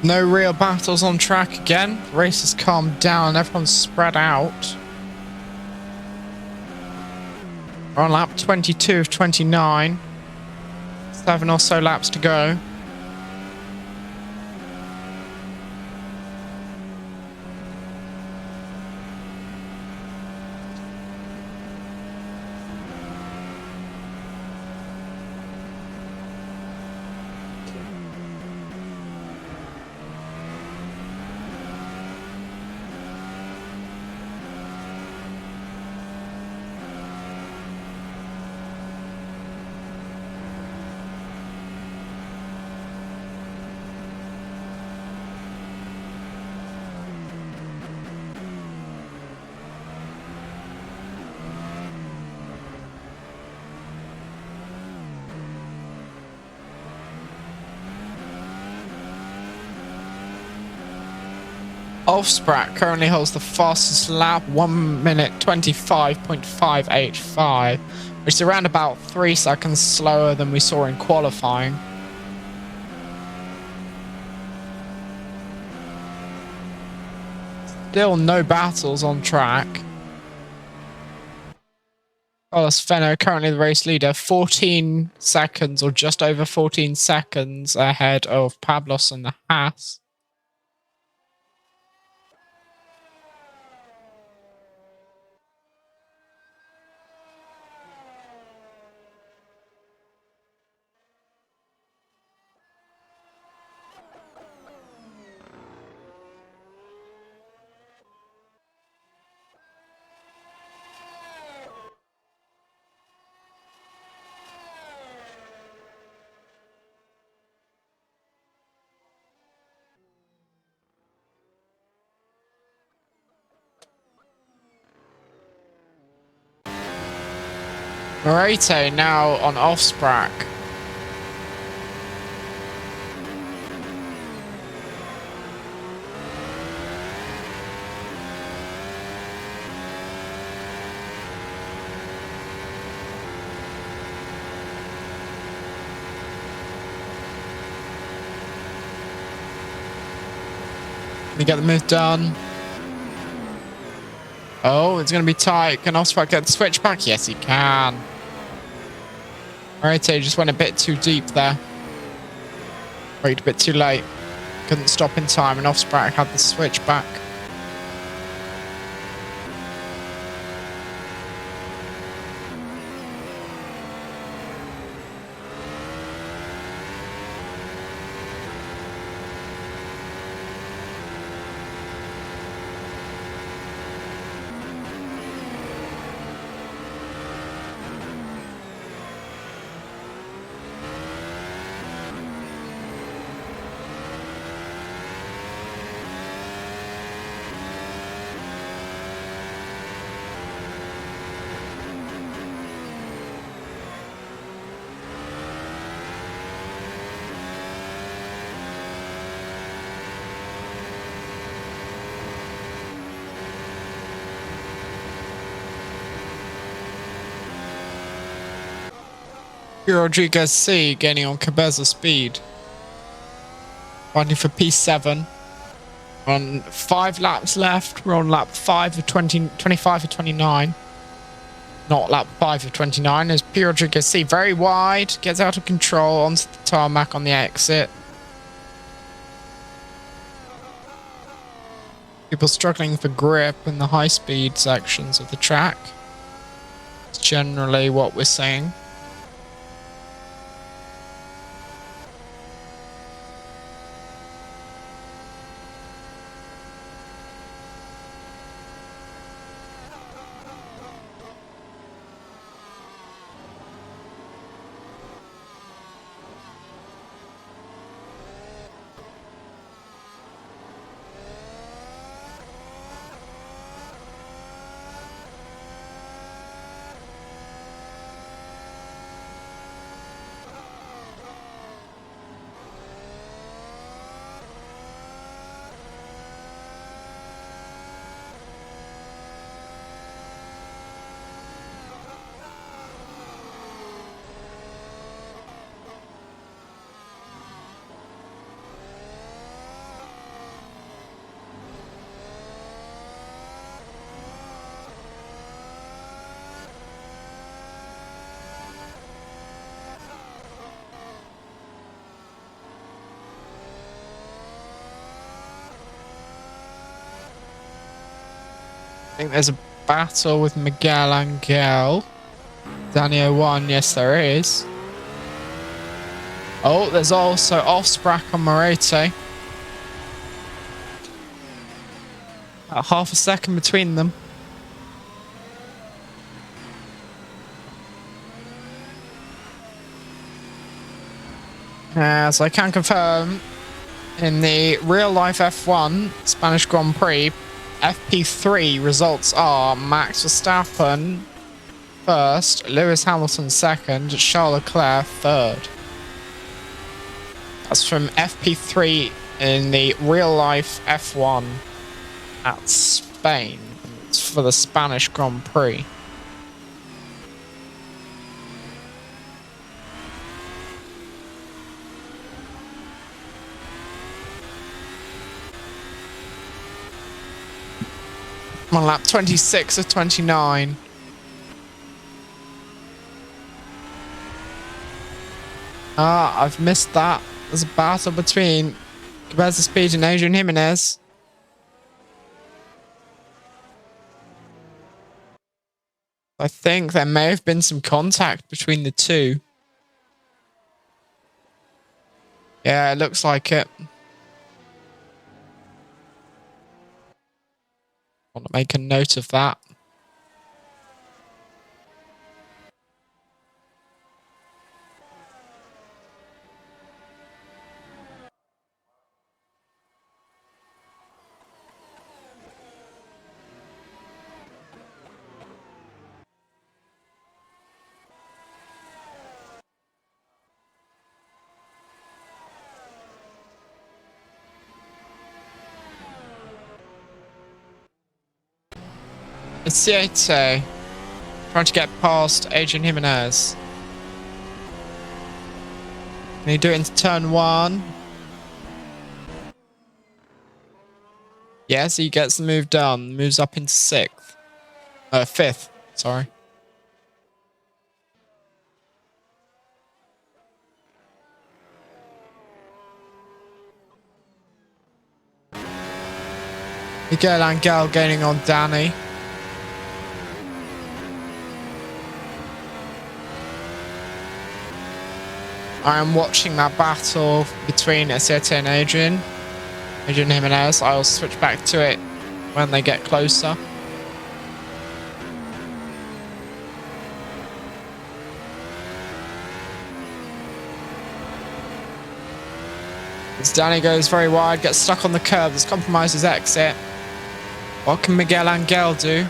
No real battles on track again. The race has calmed down. Everyone's spread out. We're on lap 22 of 29. 7 or so laps to go. Offsprat currently holds the fastest lap, 1 minute 25.585, which is around about 3 seconds slower than we saw in qualifying. Still no battles on track. Carlos Fenno, currently the race leader, 14 seconds or just over 14 seconds ahead of Pablos and the Haas. Moreto now on Offsprat. Can we get the move done? Oh, it's going to be tight. Can Offsprat get the switch back? Yes, he can. Moreto just went a bit too deep there. Waited a bit too late. Couldn't stop in time, and Offsprat had the switch back. Rodriguez C gaining on Cabeza speed. Fighting for P7. We're on 5 laps left. We're on lap 5 of 25 of 29. Not lap 5 of 29 as P. Rodriguez C very wide. Gets out of control onto the tarmac on the exit. People struggling for grip in the high speed sections of the track. It's generally what we're seeing. think there's a battle with Miguel Angel. Danny 01, yes there is. Oh, there's also Offsprack on Morete. About half a second between them. As I can confirm, in the real-life F1 Spanish Grand Prix, FP3 results are Max Verstappen first, Lewis Hamilton second, Charles Leclerc third. That's from FP3 in the real-life F1 at Spain. It's for the Spanish Grand Prix. On lap 26 of 29. Ah, I've missed that. There's a battle between Cabeza Speed and Adrian Jimenez. I think there may have been some contact between the two. Yeah, it looks like it. I want to make a note of that. It's Siete trying to get past Adrian Jimenez. Can he do it into turn one? Yes, he gets the move done. Moves up into fifth. Sorry. Miguel Angel gaining on Danny. I am watching that battle between Siete and Adrian Jimenez. I'll switch back to it when they get closer. As Danny goes very wide, gets stuck on the curb, this compromises exit. What can Miguel Angel do?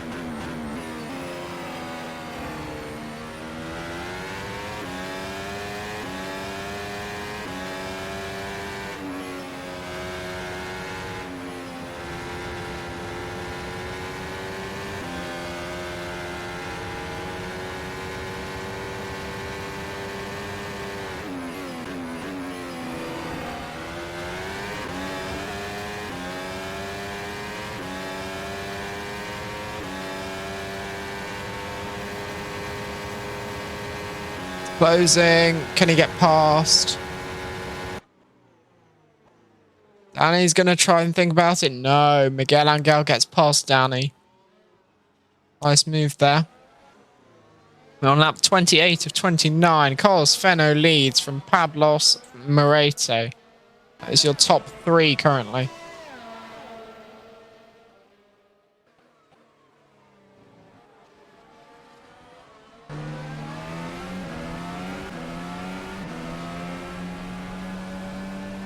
Closing. Can he get past? Danny's going to try and think about it. No. Miguel Angel gets past Danny. Nice move there. We're on lap 28 of 29. Carlos Fenno leads from Pablos Morete. That is your top three currently.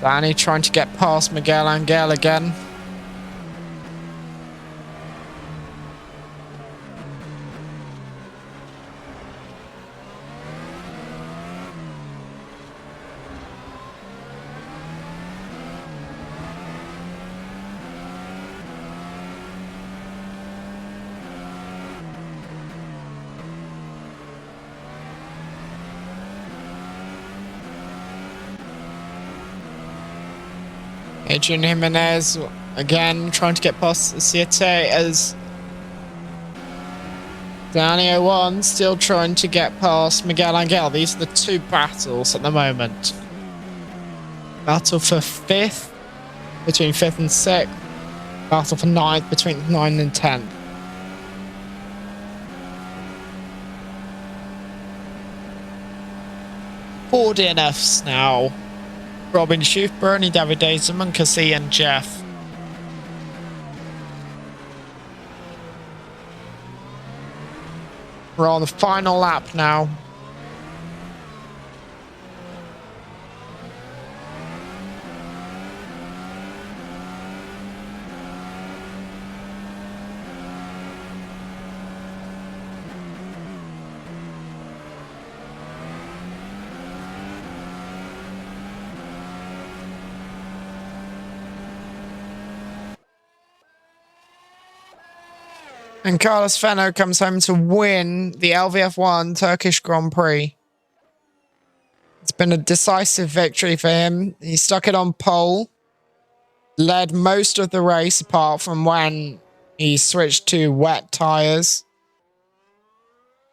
Danny trying to get past Miguel Angel again. Adrian Jimenez again trying to get past Siete as Danny 01 still trying to get past Miguel Angel. These are the two battles at the moment. Battle for 5th between 5th and 6th. Battle for 9th between 9th and 10th. 4 DNFs now. Robin Schoof, Bernie Davide, Zamunkasi, and Jeff. We're on the final lap now. And Carlos Fenno comes home to win the LVF1 Turkish Grand Prix. It's been a decisive victory for him. He stuck it on pole, led most of the race apart from when he switched to wet tyres.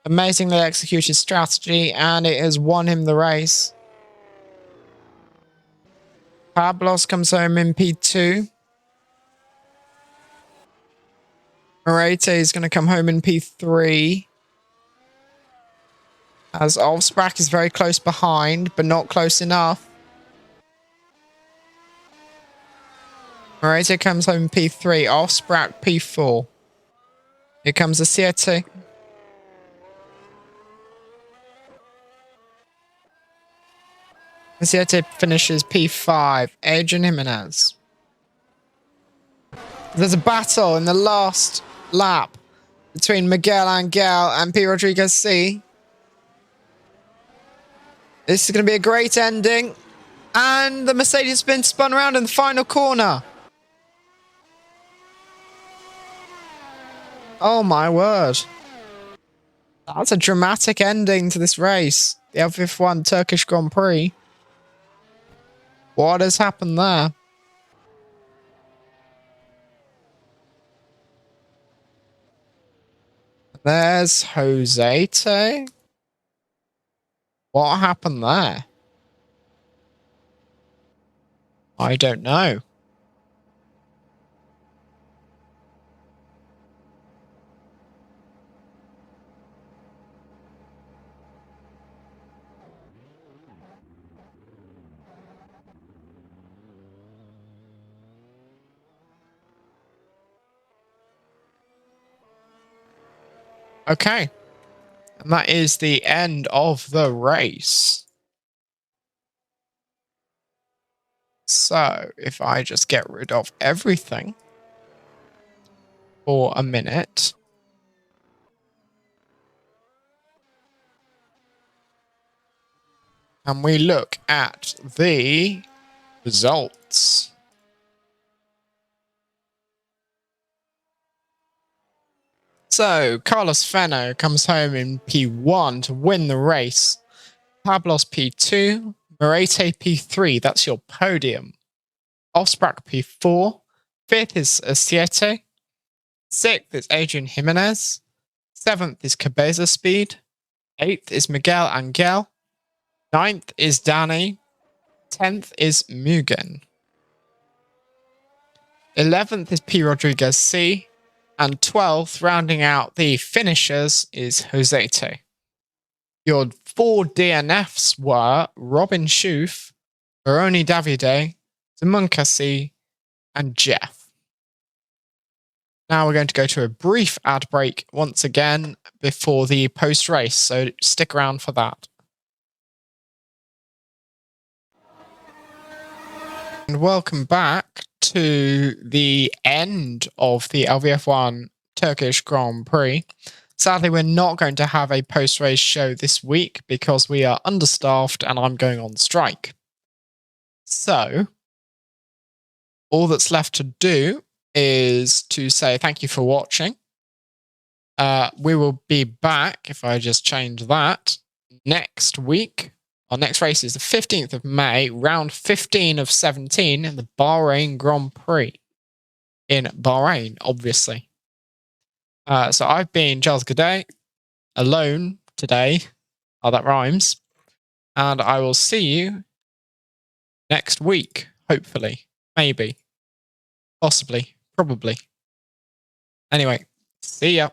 Amazingly executed strategy, and it has won him the race. Pablos comes home in P2. Morete is going to come home in P3. As Olfsbach is very close behind, but not close enough. Morete comes home in P3. Olfsbach P4. Here comes the Siete. Siete finishes P5. Adrian Jimenez. There's a battle in the last lap between Miguel Angel and P. Rodriguez C. This is going to be a great ending. And the Mercedes has been spun around in the final corner. Oh my word. That's a dramatic ending to this race. The LVF1 Turkish Grand Prix. What has happened there? There's Josete. What happened there? I don't know. Okay. And that is the end of the race. So, if I just get rid of everything for a minute. And we look at the results. So, Carlos Fenno comes home in P1 to win the race. Pablos P2, Morete P3, that's your podium. Olfsbach P4, 5th is Siete, 6th is Adrian Jimenez, 7th is Cabeza Speed, 8th is Miguel Angel, 9th is Danny, 10th is Mugen, 11th is P. Rodriguez C, and 12th, rounding out the finishers, is Josete. Your 4 DNFs were Robin Schoof, Baroni Davide, Zamunkasi, and Jeff. Now we're going to go to a brief ad break once again before the post-race, so stick around for that. And welcome back to the end of the LVF1 Turkish Grand Prix. Sadly, we're not going to have a post-race show this week because we are understaffed and I'm going on strike. So, all that's left to do is to say thank you for watching. We will be back, if I just change that, next week. Our next race is the 15th of May, round 15 of 17 in the Bahrain Grand Prix. In Bahrain, obviously. So I've been Charles Godet, alone today. Oh, that rhymes. And I will see you next week, hopefully. Maybe. Possibly. Probably. Anyway, see ya.